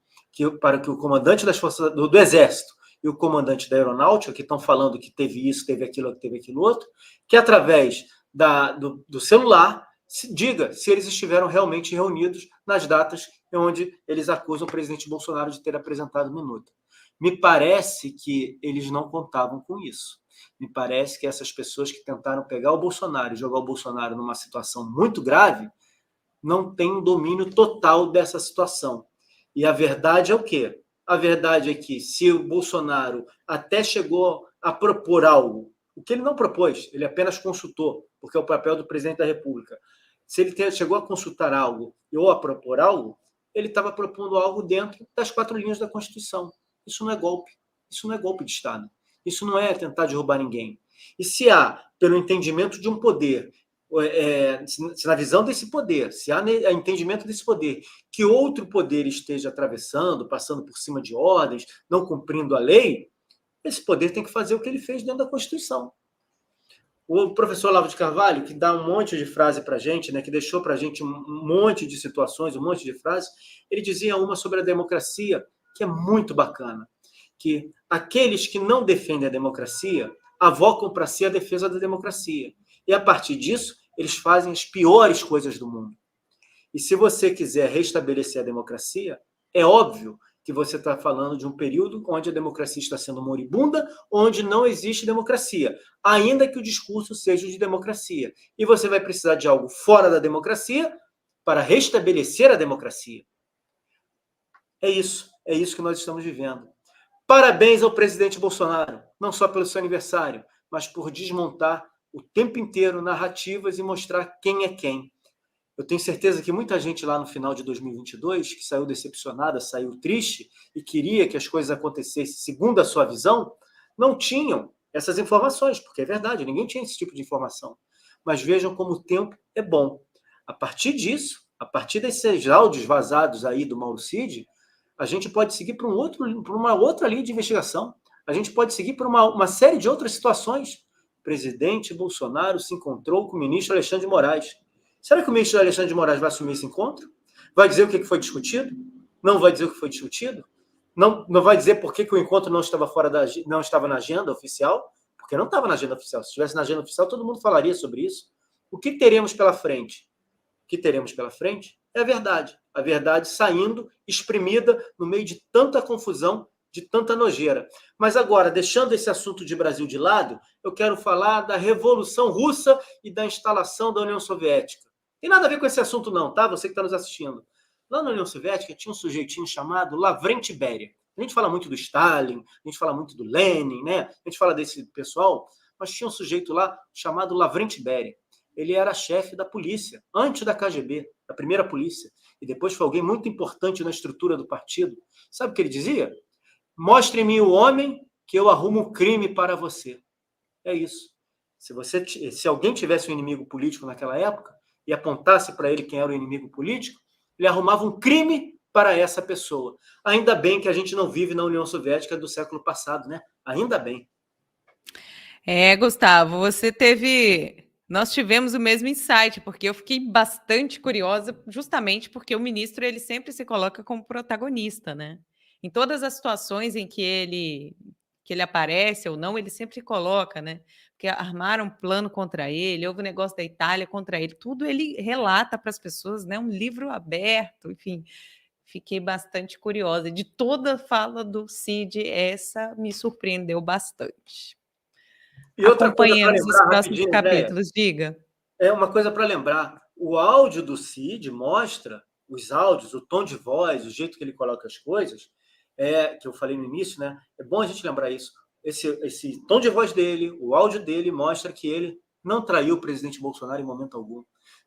Speaker 2: para que o comandante das forças do Exército e o comandante da Aeronáutica, que estão falando que teve isso, teve aquilo outro, que através do celular diga se eles estiveram realmente reunidos nas datas onde eles acusam o presidente Bolsonaro de ter apresentado minuta. Me parece que eles não contavam com isso. Me parece que essas pessoas que tentaram pegar o Bolsonaro e jogar o Bolsonaro numa situação muito grave não têm um domínio total dessa situação. E a verdade é o quê? A verdade é que se o Bolsonaro até chegou a propor algo, o que ele não propôs, ele apenas consultou, porque é o papel do presidente da República. Se ele chegou a consultar algo ou a propor algo, ele estava propondo algo dentro das 4 linhas da Constituição. Isso não é golpe. Isso não é golpe de Estado. Isso não é tentar derrubar ninguém. E se há, pelo entendimento de um poder, se na visão desse poder, se há entendimento desse poder, que outro poder esteja atravessando, passando por cima de ordens, não cumprindo a lei, esse poder tem que fazer o que ele fez dentro da Constituição. O professor Olavo de Carvalho, que dá um monte de frase para a gente, né, que deixou para a gente um monte de situações, um monte de frases, ele dizia uma sobre a democracia, que é muito bacana, que aqueles que não defendem a democracia avocam para si a defesa da democracia. E, a partir disso, eles fazem as piores coisas do mundo. E se você quiser restabelecer a democracia, é óbvio que você está falando de um período onde a democracia está sendo moribunda, onde não existe democracia, ainda que o discurso seja de democracia. E você vai precisar de algo fora da democracia para restabelecer a democracia. É isso que nós estamos vivendo. Parabéns ao presidente Bolsonaro, não só pelo seu aniversário, mas por desmontar o tempo inteiro narrativas e mostrar quem é quem. Eu tenho certeza que muita gente lá no final de 2022, que saiu decepcionada, saiu triste e queria que as coisas acontecessem segundo a sua visão, não tinham essas informações, porque é verdade, ninguém tinha esse tipo de informação. Mas vejam como o tempo é bom. A partir disso, a partir desses áudios vazados aí do Mauro Cid, a gente pode seguir para uma outra linha de investigação. A gente pode seguir para uma série de outras situações. O presidente Bolsonaro se encontrou com o ministro Alexandre de Moraes. Será que o ministro Alexandre de Moraes vai assumir esse encontro? Vai dizer o que foi discutido? Não vai dizer o que foi discutido? Não vai dizer por que o encontro não estava na agenda oficial? Porque não estava na agenda oficial. Se estivesse na agenda oficial, todo mundo falaria sobre isso. O que teremos pela frente? O que teremos pela frente é a verdade saindo, exprimida no meio de tanta confusão, de tanta nojeira. Mas agora, deixando esse assunto de Brasil de lado, eu quero falar da Revolução Russa e da instalação da União Soviética. Tem nada a ver com esse assunto não, tá? Você que está nos assistindo. Lá na União Soviética tinha um sujeitinho chamado Lavrenti Beria. A gente fala muito do Stalin, a gente fala muito do Lenin, né? A gente fala desse pessoal, mas tinha um sujeito lá chamado Lavrenti Beria. Ele era chefe da polícia, antes da KGB, da primeira polícia, e depois foi alguém muito importante na estrutura do partido. Sabe o que ele dizia? Mostre-me o homem que eu arrumo um crime para você. É isso. Se alguém tivesse um inimigo político naquela época e apontasse para ele quem era o inimigo político, ele arrumava um crime para essa pessoa. Ainda bem que a gente não vive na União Soviética do século passado, né? Ainda bem.
Speaker 1: Gustavo, nós tivemos o mesmo insight, porque eu fiquei bastante curiosa, justamente porque o ministro ele sempre se coloca como protagonista, né? Em todas as situações em que ele aparece ou não, ele sempre coloca, né? Porque armaram um plano contra ele, houve um negócio da Itália contra ele, tudo ele relata para as pessoas, né? Um livro aberto, enfim. Fiquei bastante curiosa. De toda a fala do Cid, essa me surpreendeu bastante.
Speaker 2: E outra coisa para
Speaker 1: Acompanhemos os próximos capítulos, diga.
Speaker 2: É uma coisa para lembrar. O áudio do Cid mostra os áudios, o tom de voz, o jeito que ele coloca as coisas, que eu falei no início, né? É bom a gente lembrar isso. Esse tom de voz dele, o áudio dele mostra que ele não traiu o presidente Bolsonaro em momento algum.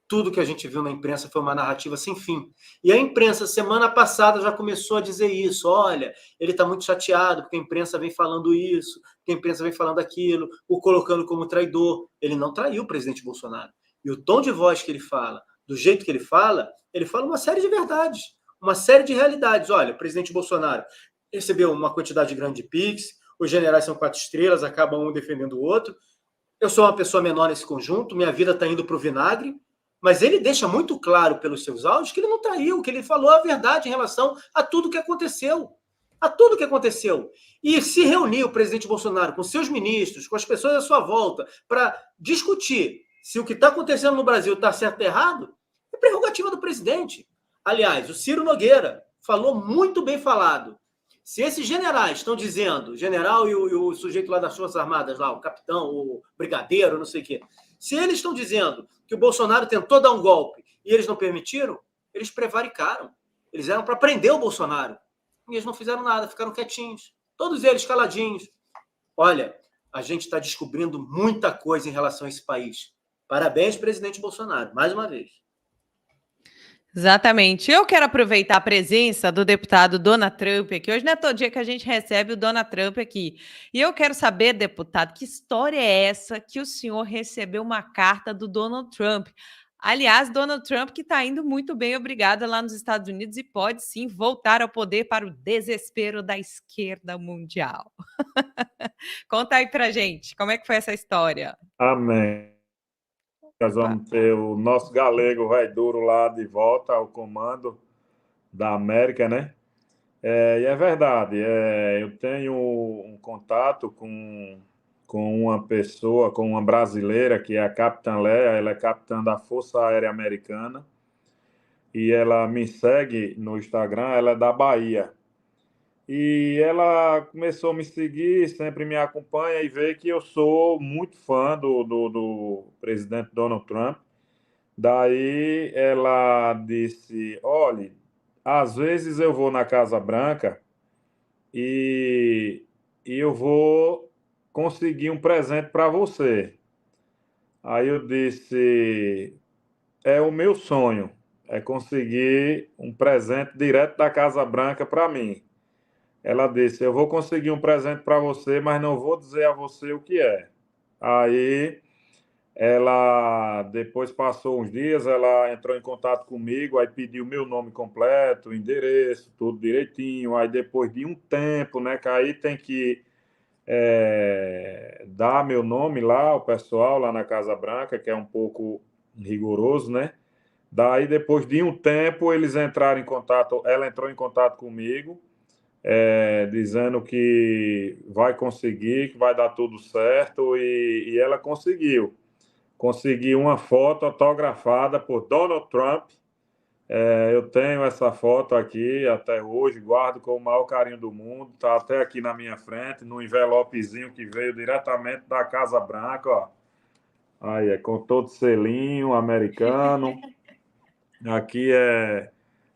Speaker 2: Tudo que a gente viu na imprensa foi uma narrativa sem fim. E a imprensa, semana passada, já começou a dizer isso. Olha, ele está muito chateado porque a imprensa vem falando isso, porque a imprensa vem falando aquilo, o colocando como traidor. Ele não traiu o presidente Bolsonaro. E o tom de voz que ele fala, do jeito que ele fala uma série de verdades, uma série de realidades. Olha, o presidente Bolsonaro recebeu uma quantidade grande de Pix, os generais são 4 estrelas, acaba um defendendo o outro. eu sou uma pessoa menor nesse conjunto, minha vida está indo para o vinagre, mas ele deixa muito claro pelos seus áudios que ele não traiu, que ele falou a verdade em relação a tudo que aconteceu. A tudo que aconteceu. E se reuniu o presidente Bolsonaro com seus ministros, com as pessoas à sua volta, para discutir se o que está acontecendo no Brasil está certo ou errado, é prerrogativa do presidente. Aliás, o Ciro Nogueira falou muito bem falado. Se esses generais estão dizendo, o general e o sujeito lá das Forças Armadas, lá, o capitão, o brigadeiro, não sei o quê, se eles estão dizendo que o Bolsonaro tentou dar um golpe e eles não permitiram, eles prevaricaram. Eles eram para prender o Bolsonaro. E eles não fizeram nada, ficaram quietinhos. Todos eles caladinhos. Olha, a gente está descobrindo muita coisa em relação a esse país. Parabéns, presidente Bolsonaro, mais uma vez.
Speaker 1: Exatamente. Eu quero aproveitar a presença do deputado Donald Trump aqui. Hoje não é todo dia que a gente recebe o Donald Trump aqui. E eu quero saber, deputado, que história é essa que o senhor recebeu uma carta do Donald Trump? Aliás, Donald Trump que está indo muito bem, obrigada, lá nos Estados Unidos e pode sim voltar ao poder para o desespero da esquerda mundial. Conta aí pra gente, como é que foi essa história?
Speaker 4: Amém. Nós vamos ter o nosso galego velho duro lá de volta ao comando da América, né? E é verdade, eu tenho um contato com uma pessoa, com uma brasileira, que é a Capitã Leia, ela é capitã da Força Aérea Americana, e ela me segue no Instagram, ela é da Bahia. E ela começou a me seguir, sempre me acompanha e vê que eu sou muito fã do presidente Donald Trump. Daí ela disse, olha, às vezes eu vou na Casa Branca e eu vou conseguir um presente para você. Aí eu disse, é o meu sonho, é conseguir um presente direto da Casa Branca para mim. Ela disse, eu vou conseguir um presente para você, mas não vou dizer a você o que é. Aí ela, depois passou uns dias, ela entrou em contato comigo, aí pediu meu nome completo, endereço, tudo direitinho. Aí depois de um tempo, né, que aí tem que dar meu nome lá, o pessoal lá na Casa Branca, que é um pouco rigoroso, né? Daí depois de um tempo eles entraram em contato, ela entrou em contato comigo, dizendo que vai conseguir, que vai dar tudo certo, e ela conseguiu. Conseguiu uma foto autografada por Donald Trump. Eu tenho essa foto aqui até hoje, guardo com o maior carinho do mundo, está até aqui na minha frente, no envelopezinho que veio diretamente da Casa Branca, ó. Aí, com todo selinho americano. Aqui é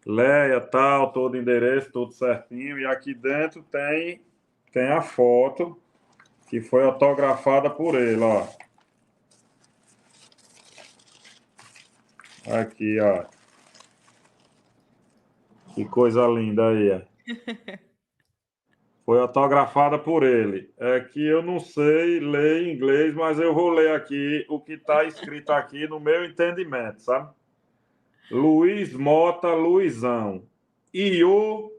Speaker 4: Leia, tal, todo endereço, tudo certinho. E aqui dentro tem a foto que foi autografada por ele, ó. Aqui, ó. Que coisa linda aí, ó. Foi autografada por ele. É que eu não sei ler inglês, mas eu vou ler aqui o que está escrito aqui no meu entendimento, sabe? Luiz Mota Luizão. Iô,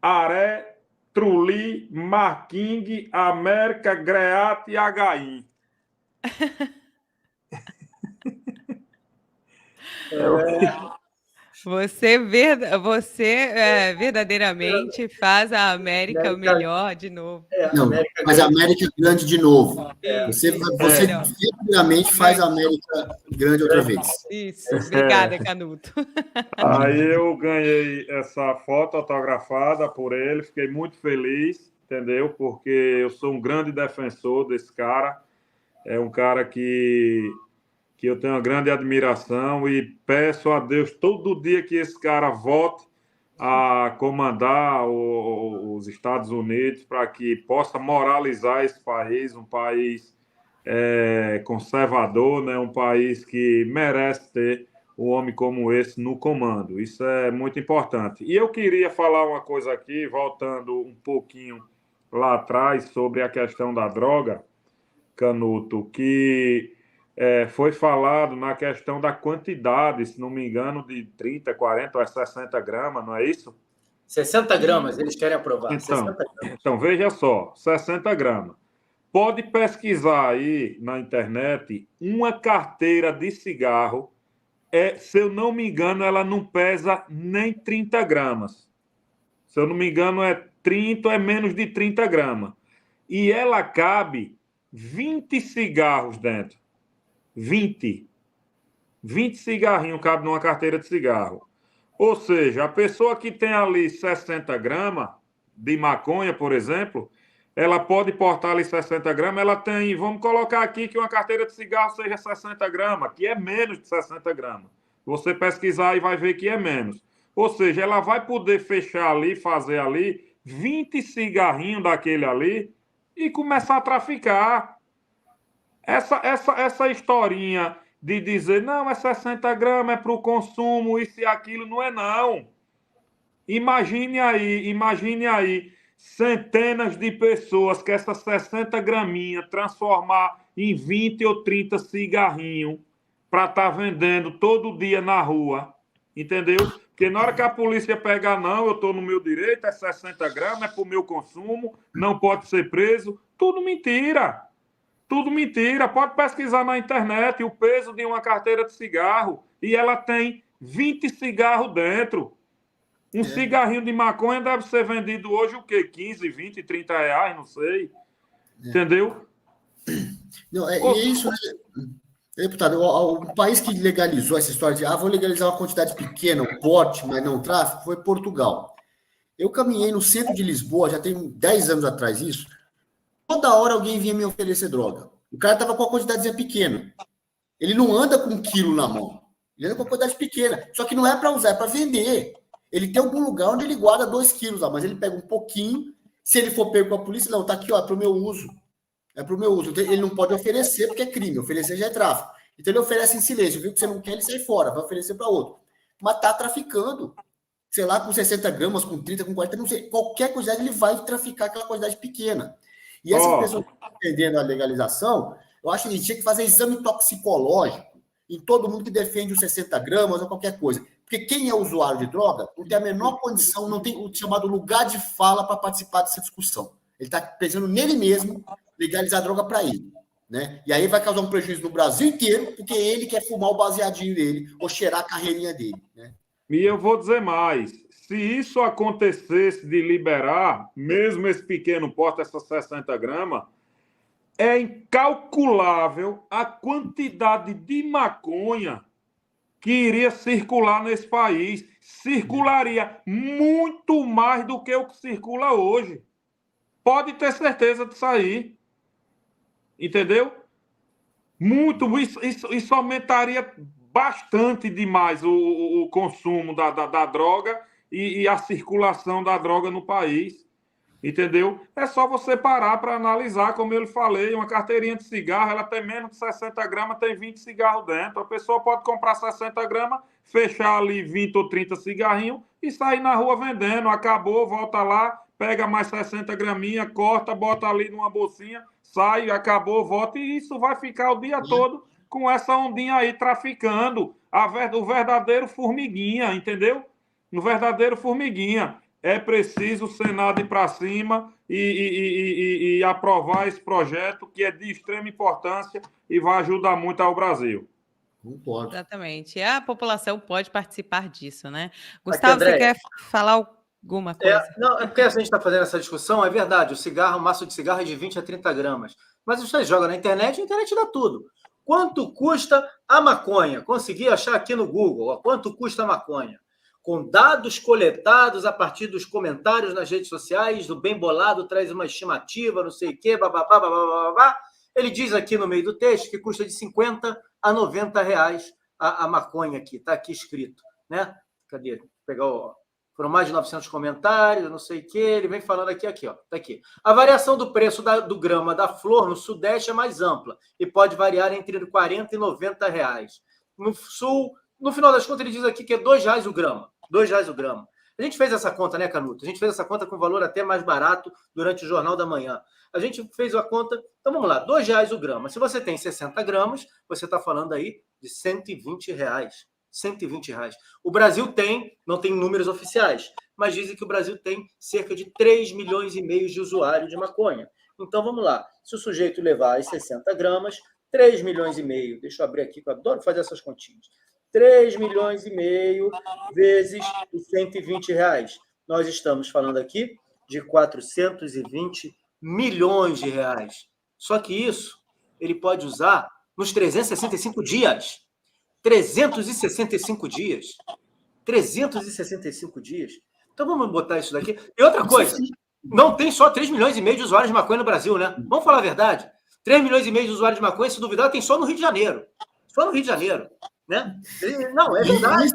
Speaker 4: Aré, Truli, Marquingue, América, Greate e Agaim.
Speaker 1: Você verdadeiramente faz a América melhor de novo.
Speaker 3: Não, faz a América grande de novo. Você verdadeiramente faz a América grande outra vez.
Speaker 1: Isso, obrigada, Canuto.
Speaker 4: Aí eu ganhei essa foto autografada por ele, fiquei muito feliz, entendeu? Porque eu sou um grande defensor desse cara. É um cara que eu tenho uma grande admiração e peço a Deus todo dia que esse cara volte a comandar os Estados Unidos para que possa moralizar esse país, um país conservador, né? Um país que merece ter um homem como esse no comando. Isso é muito importante. E eu queria falar uma coisa aqui, voltando um pouquinho lá atrás, sobre a questão da droga, Canuto, que foi falado na questão da quantidade, se não me engano, de 30, 40 ou 60 gramas, não é isso?
Speaker 2: 60 gramas, eles querem aprovar.
Speaker 4: Então veja só, 60 gramas. pode pesquisar aí na internet uma carteira de cigarro. Se eu não me engano, ela não pesa nem 30 gramas. Se eu não me engano, é 30, é menos de 30 gramas. E ela cabe 20 cigarros dentro. 20 cigarrinhos cabe numa carteira de cigarro. Ou seja, a pessoa que tem ali 60 gramas de maconha, por exemplo, ela pode portar ali 60 gramas, ela tem, vamos colocar aqui que uma carteira de cigarro seja 60 gramas, que é menos de 60 gramas. Você pesquisar e vai ver que é menos. Ou seja, ela vai poder fechar ali, fazer ali 20 cigarrinhos daquele ali e começar a traficar. Essa historinha de dizer, não, é 60 gramas, é para o consumo, isso e aquilo, não é não. Imagine aí, centenas de pessoas que essas 60 graminhas transformar em 20 ou 30 cigarrinhos para estar vendendo todo dia na rua, entendeu? Porque na hora que a polícia pegar, não, eu estou no meu direito, é 60 gramas, é para o meu consumo, não pode ser preso, tudo mentira. Tudo mentira. Pode pesquisar na internet o peso de uma carteira de cigarro e ela tem 20 cigarros dentro. Um cigarrinho de maconha deve ser vendido hoje o quê? 15, 20, 30 reais, não sei. Entendeu?
Speaker 3: Não, é isso, né? Deputado, o país que legalizou essa história de vou legalizar uma quantidade pequena, um porte, mas não tráfico, foi Portugal. Eu caminhei no centro de Lisboa, já tem 10 anos atrás isso, toda hora alguém vinha me oferecer droga. O cara estava com a quantidade pequena. Ele não anda com 1 quilo na mão. Ele anda com a quantidade pequena. Só que não é para usar, é para vender. Ele tem algum lugar onde ele guarda 2 quilos lá, mas ele pega um pouquinho. Se ele for pego com a polícia, não, tá aqui, ó, é para o meu uso. É para o meu uso. Ele não pode oferecer porque é crime. Oferecer já é tráfico. Então ele oferece em silêncio. Viu que você não quer, ele sai fora. Vai oferecer para outro. Mas tá traficando. Sei lá, com 60 gramas, com 30, com 40, não sei. Qualquer quantidade ele vai traficar aquela quantidade pequena. E essa pessoa que está perdendo a legalização, eu acho que a gente tinha que fazer exame toxicológico em todo mundo que defende os 60 gramas ou qualquer coisa. Porque quem é usuário de droga não tem a menor condição, não tem o chamado lugar de fala para participar dessa discussão. Ele está pensando nele mesmo legalizar a droga para ele. Né? E aí vai causar um prejuízo no Brasil inteiro, porque ele quer fumar o baseadinho dele ou cheirar a carreirinha dele. Né?
Speaker 4: E eu vou dizer mais. Se isso acontecesse de liberar, mesmo esse pequeno porte, essas 60 gramas, é incalculável a quantidade de maconha que iria circular nesse país. Circularia muito mais do que o que circula hoje. Pode ter certeza disso aí. Entendeu? Muito. Isso aumentaria bastante demais o consumo da droga e a circulação da droga no país, entendeu? É só você parar para analisar, como eu lhe falei, uma carteirinha de cigarro, ela tem menos de 60 gramas, tem 20 cigarros dentro. A pessoa pode comprar 60 gramas, fechar ali 20 ou 30 cigarrinhos e sair na rua vendendo. Acabou, volta lá, pega mais 60 graminhas, corta, bota ali numa bolsinha, sai, acabou, volta, e isso vai ficar o dia todo com essa ondinha aí traficando. O verdadeiro formiguinha, entendeu? No verdadeiro formiguinha. É preciso o Senado ir para cima e aprovar esse projeto que é de extrema importância e vai ajudar muito ao Brasil.
Speaker 3: Concordo.
Speaker 1: Exatamente. E a população pode participar disso, né? Gustavo, você quer falar alguma coisa?
Speaker 2: Não, é porque a gente está fazendo essa discussão, é verdade, o maço de cigarro é de 20 a 30 gramas. Mas você joga na internet, a internet dá tudo. Quanto custa a maconha? Consegui achar aqui no Google. Ó, quanto custa a maconha? Com dados coletados a partir dos comentários nas redes sociais, do Bem Bolado traz uma estimativa, não sei o quê, bababá, bababá. Ele diz aqui no meio do texto que custa de 50 a 90 reais a maconha aqui. Está aqui escrito. Né? Cadê? Vou pegar foram mais de 900 comentários, não sei o quê. Ele vem falando aqui, ó. Tá aqui. A variação do preço do grama da flor no Sudeste é mais ampla e pode variar entre 40 e 90 reais. No Sul, no final das contas, ele diz aqui que é R$2 o grama. R$2 o grama. A gente fez essa conta, né, Canuto? A gente fez essa conta com valor até mais barato durante o Jornal da Manhã. A gente fez a conta... Então, vamos lá. R$2 o grama. Se você tem 60 gramas, você está falando aí de R$120. R$120. O Brasil não tem números oficiais, mas dizem que o Brasil tem cerca de 3,5 milhões de usuários de maconha. Então, vamos lá. Se o sujeito levar as 60 gramas, 3 milhões e meio, deixa eu abrir aqui, que eu adoro fazer essas continhas, 3 milhões e meio vezes os R$120. Nós estamos falando aqui de 420 milhões de reais. Só que isso ele pode usar nos 365 dias. 365 dias. 365 dias. Então vamos botar isso daqui. E outra coisa, não tem só 3 milhões e meio de usuários de maconha no Brasil, né? Vamos falar a verdade. 3 milhões e meio de usuários de maconha, se duvidar, tem só no Rio de Janeiro. Só no Rio de Janeiro. Né? Não, é verdade.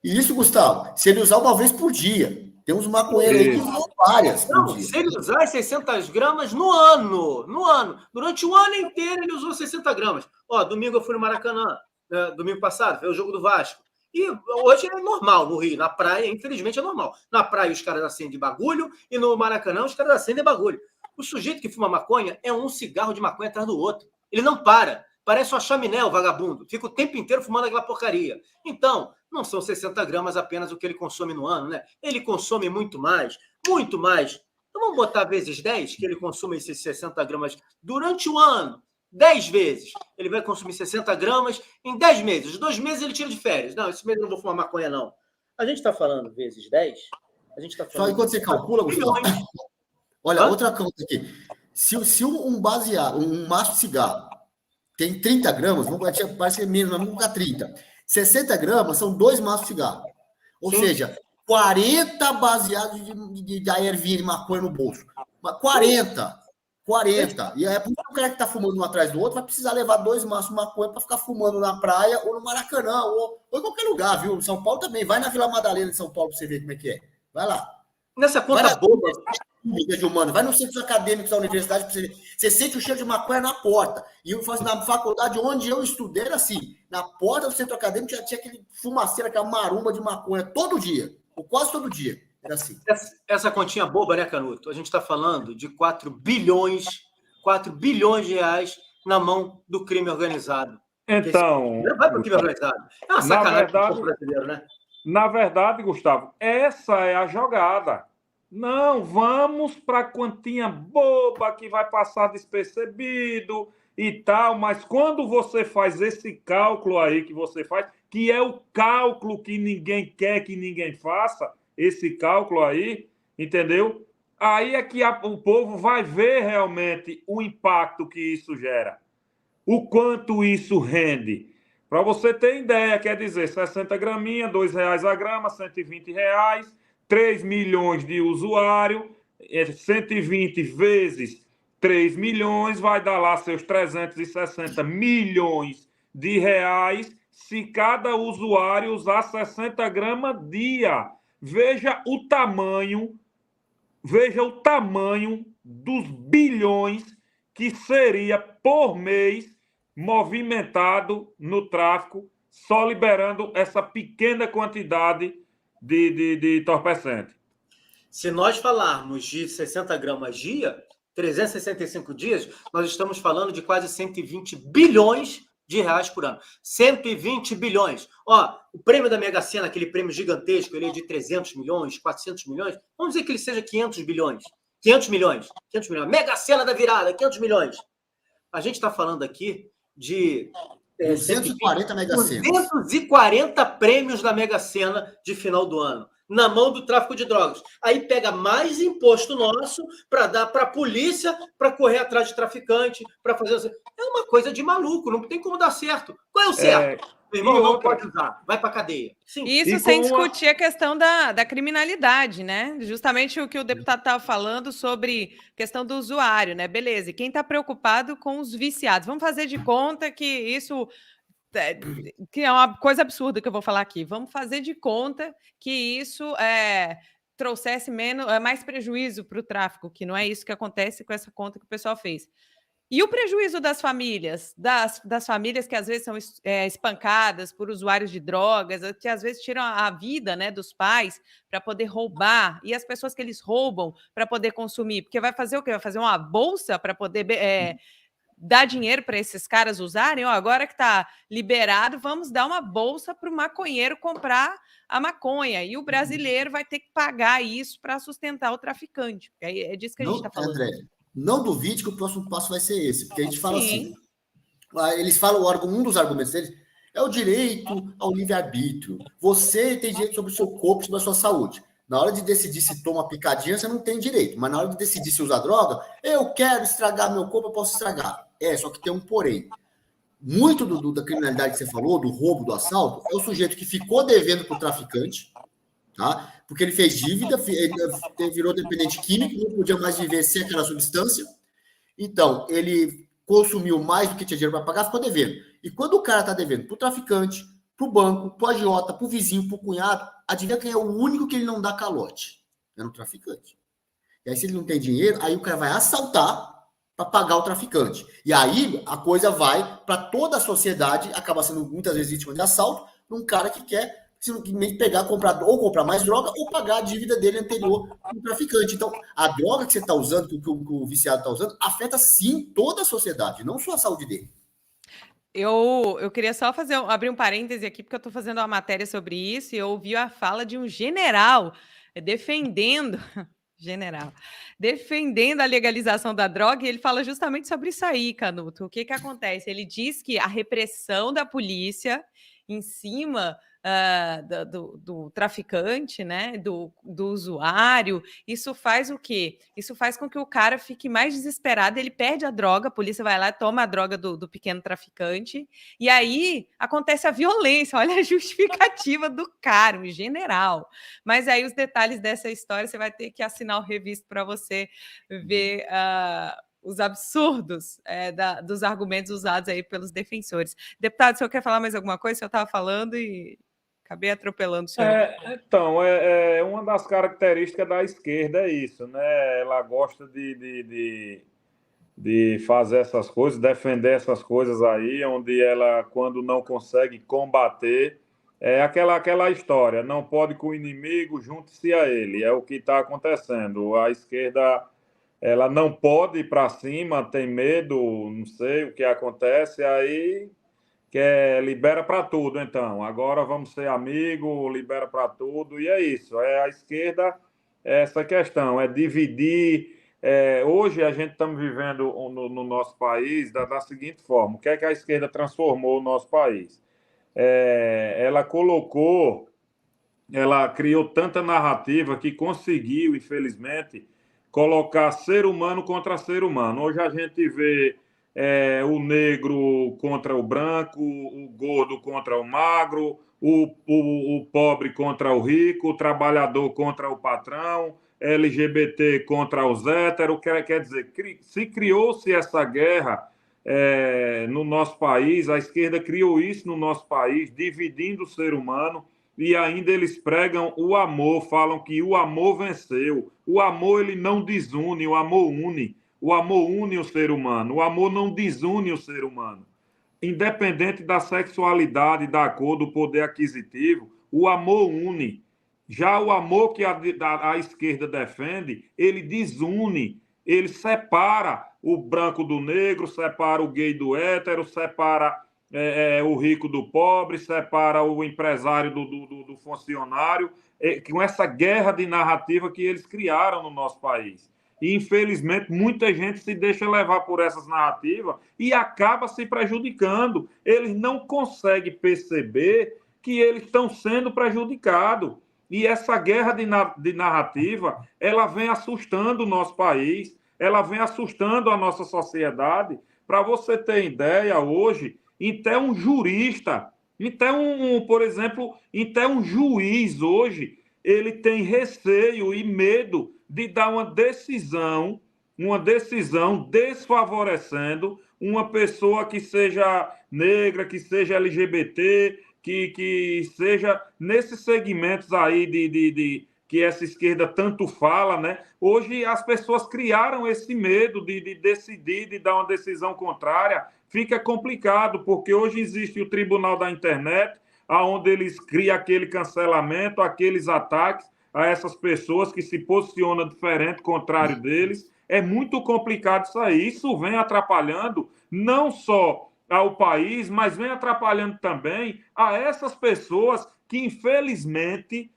Speaker 3: E isso, Gustavo, se ele usar uma vez por dia. Tem uns maconheiros aí que usam várias por dia.
Speaker 2: Se ele usar as 600 gramas no ano. Durante o ano inteiro ele usou 60 gramas. Ó, domingo eu fui no Maracanã, né? Domingo passado, foi o jogo do Vasco. E hoje é normal no Rio, na praia, infelizmente é normal. Na praia os caras acendem bagulho e no Maracanã os caras acendem bagulho. O sujeito que fuma maconha é um cigarro de maconha atrás do outro. Ele não para. Parece uma chaminé, o vagabundo. Fica o tempo inteiro fumando aquela porcaria. Então, não são 60 gramas apenas o que ele consome no ano, né? Ele consome muito mais, muito mais. Então vamos botar vezes 10, que ele consome esses 60 gramas durante o ano. 10 vezes. Ele vai consumir 60 gramas em 10 meses. 2 meses ele tira de férias. Não, esse mês eu não vou fumar maconha, não. A gente está falando vezes 10. A gente está falando.
Speaker 3: Só enquanto você calcula, Gustavo. Olha, outra conta aqui. Se um baseado, um maço de cigarro, tem 30 gramas, parece que é menos, mas vamos colocar 30. 60 gramas são 2 maços de cigarro. Ou seja, 40 baseados de ervinha de maconha no bolso. 40. E aí, por que o cara que está fumando um atrás do outro vai precisar levar 2 maços de maconha para ficar fumando na praia ou no Maracanã, ou em qualquer lugar, viu? Em São Paulo também. Vai na Vila Madalena de São Paulo para você ver como é que é. Vai lá.
Speaker 2: Nessa conta boba.
Speaker 3: Vai nos centros acadêmicos da universidade para você ver. Você sente o cheiro de maconha na porta. E eu faço na faculdade onde eu estudei, era assim. Na porta do centro acadêmico já tinha aquele fumaceiro, aquela marumba de maconha todo dia. Ou quase todo dia. Era assim.
Speaker 2: Essa continha boba, né, Canuto? A gente está falando de 4 bilhões de reais na mão do crime organizado.
Speaker 4: Então.
Speaker 2: Não vai para o crime organizado. É uma sacanagem para o brasileiro, né?
Speaker 4: Na verdade, Gustavo, essa é a jogada. Não, vamos para a quantia boba que vai passar despercebido e tal, mas quando você faz esse cálculo aí que você faz, que é o cálculo que ninguém quer que ninguém faça, esse cálculo aí, entendeu? Aí é que o povo vai ver realmente o impacto que isso gera, o quanto isso rende. Para você ter ideia, quer dizer, 60 graminha, R$2 a grama, R$120, 3 milhões de usuários, 120 vezes 3 milhões, vai dar lá seus 360 milhões de reais se cada usuário usar 60 gramas dia. Veja o tamanho dos bilhões que seria por mês movimentado no tráfico, só liberando essa pequena quantidade de entorpecente.
Speaker 2: Se nós falarmos de 60 gramas dia, 365 dias, nós estamos falando de quase 120 bilhões de reais por ano. 120 bilhões. Ó, o prêmio da Mega Sena, aquele prêmio gigantesco, ele é de 300 milhões, 400 milhões, vamos dizer que ele seja 500 bilhões. 500 milhões. Mega Sena da virada, 500 milhões. A gente está falando aqui de
Speaker 3: 240 Mega Senas.
Speaker 2: 240 prêmios da Mega Sena de final do ano, na mão do tráfico de drogas. Aí pega mais imposto nosso para dar para a polícia, para correr atrás de traficante, para fazer... É uma coisa de maluco, não tem como dar certo. Qual é o certo? Meu irmão, não pode usar, vai para cadeia.
Speaker 1: Sim. Isso sem discutir a questão da criminalidade, né? Justamente o que o deputado estava falando sobre questão do usuário, né? Beleza, e quem está preocupado com os viciados? Vamos fazer de conta que isso... que é uma coisa absurda que eu vou falar aqui. Vamos fazer de conta que isso trouxesse mais prejuízo para o tráfico, que não é isso que acontece com essa conta que o pessoal fez. E o prejuízo das famílias, das famílias que às vezes são espancadas por usuários de drogas, que às vezes tiram a vida, né, dos pais para poder roubar, e as pessoas que eles roubam para poder consumir, porque vai fazer o quê? Vai fazer uma bolsa para poder dar dinheiro para esses caras usarem? Ó, agora que está liberado, vamos dar uma bolsa para o maconheiro comprar a maconha, e o brasileiro vai ter que pagar isso para sustentar o traficante. É disso que a gente está falando.
Speaker 3: André, Não duvide que o próximo passo vai ser esse, porque a gente fala
Speaker 1: Sim.
Speaker 3: assim, eles falam, um dos argumentos deles é o direito ao livre-arbítrio. Você tem direito sobre o seu corpo, sobre a sua saúde. Na hora de decidir se toma uma picadinha, você não tem direito. Mas na hora de decidir se usar droga, eu quero estragar meu corpo, eu posso estragar. Só que tem um porém. Muito da criminalidade que você falou, do roubo, do assalto, é o sujeito que ficou devendo para o traficante, tá? Porque ele fez dívida, ele virou dependente químico, não podia mais viver sem aquela substância. Então, ele consumiu mais do que tinha dinheiro para pagar, ficou devendo. E quando o cara está devendo para o traficante, para o banco, para o agiota, para o vizinho, para o cunhado, adivinha quem é o único que ele não dá calote? É no traficante. E aí, se ele não tem dinheiro, aí o cara vai assaltar para pagar o traficante. E aí a coisa vai para toda a sociedade, acaba sendo muitas vezes vítima de assalto, num cara que quer simplesmente pegar, comprar mais droga ou pagar a dívida dele anterior para o traficante. Então, a droga que você está usando, que o viciado está usando, afeta sim toda a sociedade, não só a saúde dele.
Speaker 1: Eu queria só abrir um parêntese aqui, porque eu estou fazendo uma matéria sobre isso e eu ouvi a fala de um general defendendo a legalização da droga, e ele fala justamente sobre isso aí, Canuto. O que acontece? Ele diz que a repressão da polícia em cima do traficante, né, do usuário, isso faz o quê? Isso faz com que o cara fique mais desesperado, ele perde a droga, a polícia vai lá, toma a droga do pequeno traficante, e aí acontece a violência, olha a justificativa do cara, o general. Mas aí os detalhes dessa história, você vai ter que assinar o revista para você ver os absurdos dos argumentos usados aí pelos defensores. Deputado, o senhor quer falar mais alguma coisa? O senhor estava falando e acabei atropelando o senhor.
Speaker 4: Então, uma das características da esquerda é isso, né? Ela gosta de fazer essas coisas, defender essas coisas aí, onde ela, quando não consegue combater, é aquela história, não pode com o inimigo, junte-se a ele. É o que está acontecendo. A esquerda, ela não pode ir para cima, tem medo, não sei o que acontece, aí libera para tudo, então. Agora vamos ser amigos, libera para tudo, e é isso. A esquerda, essa questão, é dividir. Hoje a gente estamos vivendo no nosso país da seguinte forma: o que é que a esquerda transformou o nosso país? Ela criou tanta narrativa que conseguiu, infelizmente, colocar ser humano contra ser humano. Hoje a gente vê o negro contra o branco, o gordo contra o magro, o pobre contra o rico, o trabalhador contra o patrão, LGBT contra os héteros. Quer dizer, se criou-se essa guerra no nosso país, a esquerda criou isso no nosso país, dividindo o ser humano, e ainda eles pregam o amor, falam que o amor venceu. O amor, ele não desune, o amor une. O amor une o ser humano, o amor não desune o ser humano. Independente da sexualidade, da cor, do poder aquisitivo, o amor une. Já o amor que a esquerda defende, ele desune, ele separa o branco do negro, separa o gay do hétero, separa o rico do pobre, separa o empresário do funcionário, com essa guerra de narrativa que eles criaram no nosso país. E, infelizmente, muita gente se deixa levar por essas narrativas e acaba se prejudicando. Eles não conseguem perceber que eles estão sendo prejudicados. E essa guerra de narrativa, ela vem assustando o nosso país, ela vem assustando a nossa sociedade. Para você ter ideia, hoje, até um jurista, por exemplo, até um juiz hoje, ele tem receio e medo de dar uma decisão desfavorecendo uma pessoa que seja negra, que seja LGBT, que seja nesses segmentos aí que essa esquerda tanto fala, né? Hoje as pessoas criaram esse medo de decidir, de dar uma decisão contrária. Fica complicado, porque hoje existe o Tribunal da Internet, onde eles criam aquele cancelamento, aqueles ataques a essas pessoas que se posicionam diferente, contrário deles. É muito complicado isso aí. Isso vem atrapalhando não só ao país, mas vem atrapalhando também a essas pessoas que infelizmente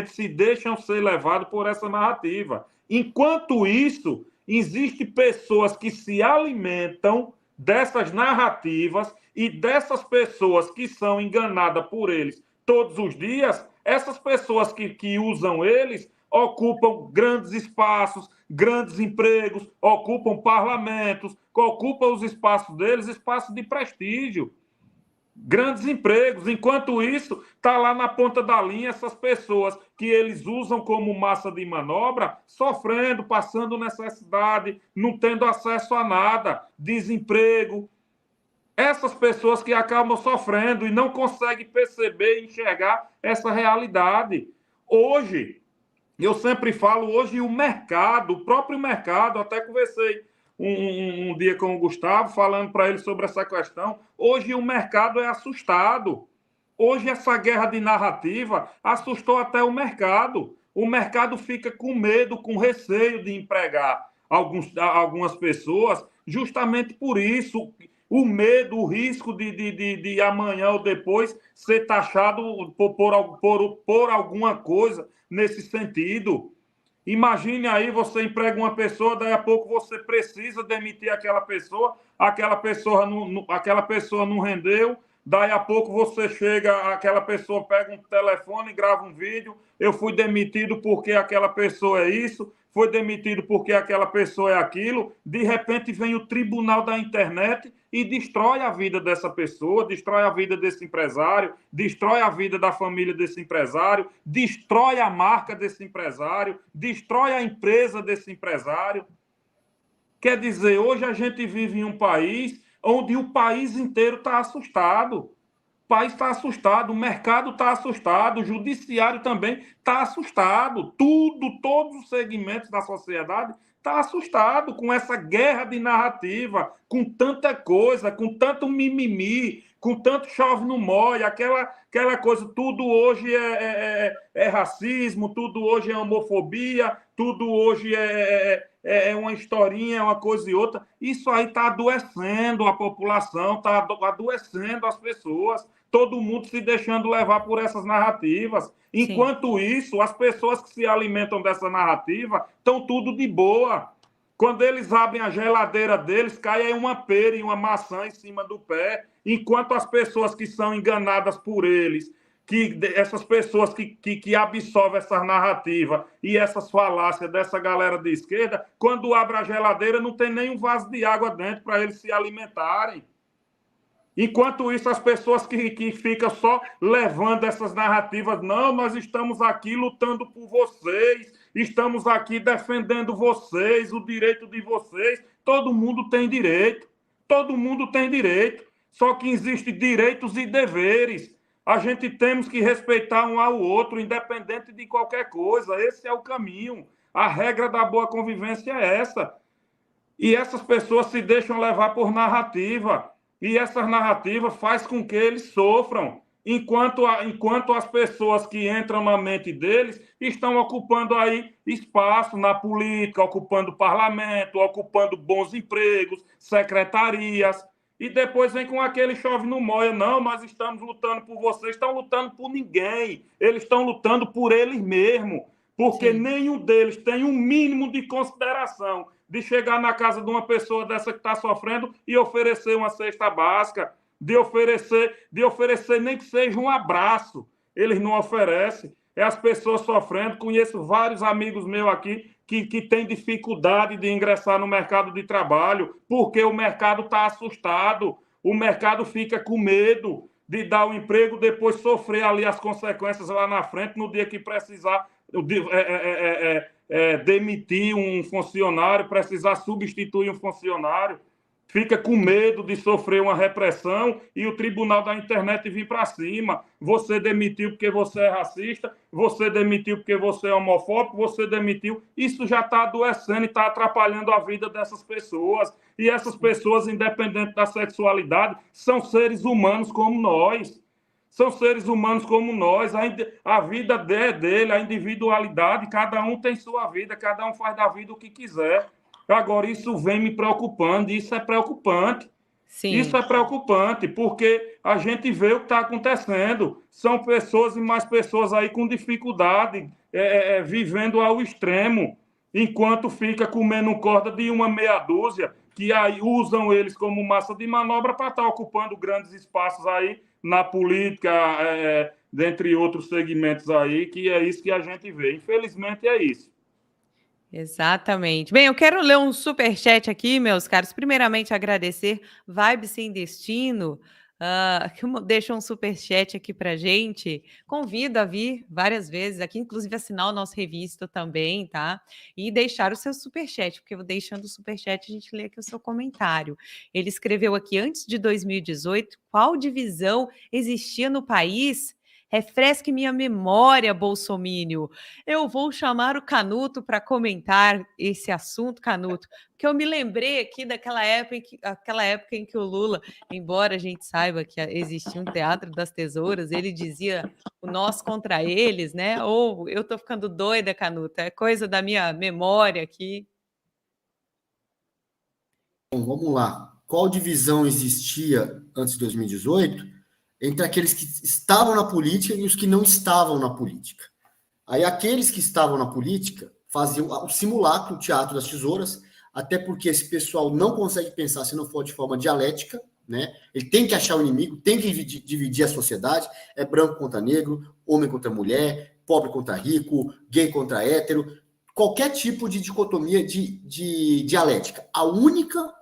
Speaker 4: se deixam ser levados por essa narrativa. Enquanto isso, Existem pessoas que se alimentam dessas narrativas e dessas pessoas que são enganadas por eles todos os dias, essas pessoas que usam eles ocupam grandes espaços, grandes empregos, ocupam parlamentos, ocupam os espaços deles, espaços de prestígio, grandes empregos. Enquanto isso, está lá na ponta da linha essas pessoas que eles usam como massa de manobra, sofrendo, passando necessidade, não tendo acesso a nada, desemprego. Essas pessoas que acabam sofrendo e não conseguem perceber e enxergar essa realidade. Hoje, eu sempre falo, hoje o mercado, o próprio mercado, até conversei um dia com o Gustavo, falando para ele sobre essa questão. Hoje o mercado é assustado. Hoje essa guerra de narrativa assustou até o mercado. O mercado fica com medo, com receio de empregar algumas pessoas, justamente por isso. O medo, o risco de amanhã ou depois ser taxado por alguma coisa nesse sentido. Imagine aí, você emprega uma pessoa, daí a pouco você precisa demitir aquela pessoa não rendeu, daí a pouco você chega, aquela pessoa pega um telefone, grava um vídeo, eu fui demitido porque aquela pessoa é isso, foi demitido porque aquela pessoa é aquilo, de repente vem o tribunal da internet e destrói a vida dessa pessoa, destrói a vida desse empresário, destrói a vida da família desse empresário, destrói a marca desse empresário, destrói a empresa desse empresário. Quer dizer, hoje a gente vive em um país onde o país inteiro está assustado. O país está assustado, o mercado está assustado, o judiciário também está assustado. Todos os segmentos da sociedade está assustado com essa guerra de narrativa, com tanta coisa, com tanto mimimi, com tanto chove no molho, aquela coisa, tudo hoje é racismo, tudo hoje é homofobia, tudo hoje é uma historinha, uma coisa e outra. Isso aí está adoecendo a população, está adoecendo as pessoas, todo mundo se deixando levar por essas narrativas. Enquanto isso, as pessoas que se alimentam dessa narrativa estão tudo de boa. Quando eles abrem a geladeira deles, cai aí uma pera e uma maçã em cima do pé. Enquanto as pessoas que são enganadas por eles, essas pessoas que absorvem essa narrativa e essas falácias dessa galera de esquerda, quando abre a geladeira, não tem nem um vaso de água dentro para eles se alimentarem. Enquanto isso, as pessoas que ficam só levando essas narrativas, não, nós estamos aqui lutando por vocês, estamos aqui defendendo vocês, o direito de vocês. Todo mundo tem direito, só que existem direitos e deveres. A gente temos que respeitar um ao outro, independente de qualquer coisa. Esse é o caminho. A regra da boa convivência é essa. E essas pessoas se deixam levar por narrativa. E essa narrativa faz com que eles sofram, enquanto as pessoas que entram na mente deles estão ocupando aí espaço na política, ocupando parlamento, ocupando bons empregos, secretarias, e depois vem com aquele chove no molho, não, nós estamos lutando por vocês, estão lutando por ninguém, eles estão lutando por eles mesmos, porque nenhum deles tem um mínimo de consideração de chegar na casa de uma pessoa dessa que está sofrendo e oferecer uma cesta básica, de oferecer nem que seja um abraço. Eles não oferecem. É as pessoas sofrendo. Conheço vários amigos meus aqui que têm dificuldade de ingressar no mercado de trabalho porque o mercado está assustado. O mercado fica com medo de dar o emprego, depois sofrer ali as consequências lá na frente, no dia que precisar demitir um funcionário, precisar substituir um funcionário, fica com medo de sofrer uma repressão e o tribunal da internet vir para cima. Você demitiu porque você é racista, você demitiu porque você é homofóbico, você demitiu. Isso já está adoecendo e está atrapalhando a vida dessas pessoas. E essas pessoas, independente da sexualidade, são seres humanos como nós. São seres humanos como nós, a vida é dele, a individualidade, cada um tem sua vida, cada um faz da vida o que quiser. Agora, isso vem me preocupando, e isso é preocupante. Sim. Isso é preocupante, porque a gente vê o que está acontecendo. São pessoas e mais pessoas aí com dificuldade, vivendo ao extremo. enquanto fica comendo corda de uma meia dúzia que aí usam eles como massa de manobra para estar ocupando grandes espaços aí na política, dentre outros segmentos aí, que é isso que a gente vê. Infelizmente é isso.
Speaker 1: Exatamente. Bem, eu quero ler um superchat aqui, meus caros. Primeiramente, agradecer Vibe Sem Destino, que deixa um superchat aqui pra gente. Convido a vir várias vezes aqui, inclusive assinar o nosso revista também, tá? E deixar o seu superchat, porque deixando o superchat a gente lê aqui o seu comentário. Ele escreveu aqui, antes de 2018, qual divisão existia no país? Refresque minha memória, bolsomínio. Eu vou chamar o Canuto para comentar esse assunto, Canuto, porque eu me lembrei aqui daquela época em que o Lula, embora a gente saiba que existia um teatro das tesouras, ele dizia o nós contra eles, né? Ou eu tô ficando doida, Canuto, é coisa da minha memória aqui.
Speaker 3: Bom, vamos lá. Qual divisão existia antes de 2018 entre aqueles que estavam na política e os que não estavam na política? Aí aqueles que estavam na política faziam o simulacro, o teatro das tesouras, até porque esse pessoal não consegue pensar se não for de forma dialética, né? Ele tem que achar o inimigo, tem que dividir a sociedade, é branco contra negro, homem contra mulher, pobre contra rico, gay contra hétero, qualquer tipo de dicotomia de dialética. A única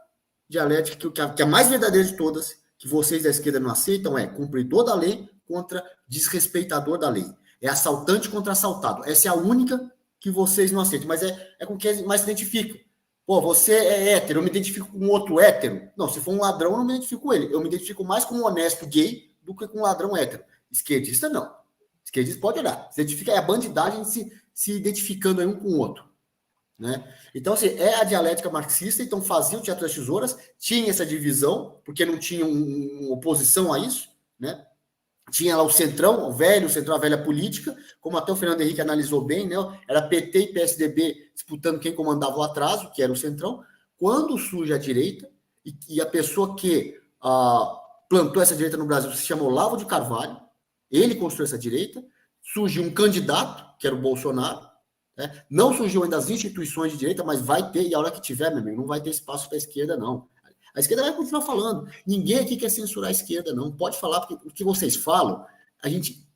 Speaker 3: dialética que é a mais verdadeira de todas, que vocês da esquerda não aceitam, é cumpridor da lei contra desrespeitador da lei. É assaltante contra assaltado. Essa é a única que vocês não aceitam, mas é com quem mais se identifica. Pô, você é hétero, eu me identifico com outro hétero. Não, se for um ladrão, eu não me identifico com ele. Eu me identifico mais com um honesto gay do que com um ladrão hétero. Esquerdista, não. Esquerdista pode olhar. Se identifica, é a bandidagem se identificando aí um com o outro. Né? Então, assim, é a dialética marxista, então fazia o teatro das tesouras, tinha essa divisão, porque não tinha uma oposição a isso, né? Tinha lá o centrão, o centrão, a velha política, como até o Fernando Henrique analisou bem, né? Era PT e PSDB disputando quem comandava o atraso, que era o centrão. Quando surge a direita, e a pessoa que plantou essa direita no Brasil se chama Olavo de Carvalho, ele construiu essa direita, surgiu um candidato, que era o Bolsonaro, né? Não surgiu ainda as instituições de direita, mas vai ter, e a hora que tiver, meu amigo, não vai ter espaço para a esquerda, não. A esquerda vai continuar falando. Ninguém aqui quer censurar a esquerda, não. Pode falar, porque o que vocês falam, a gente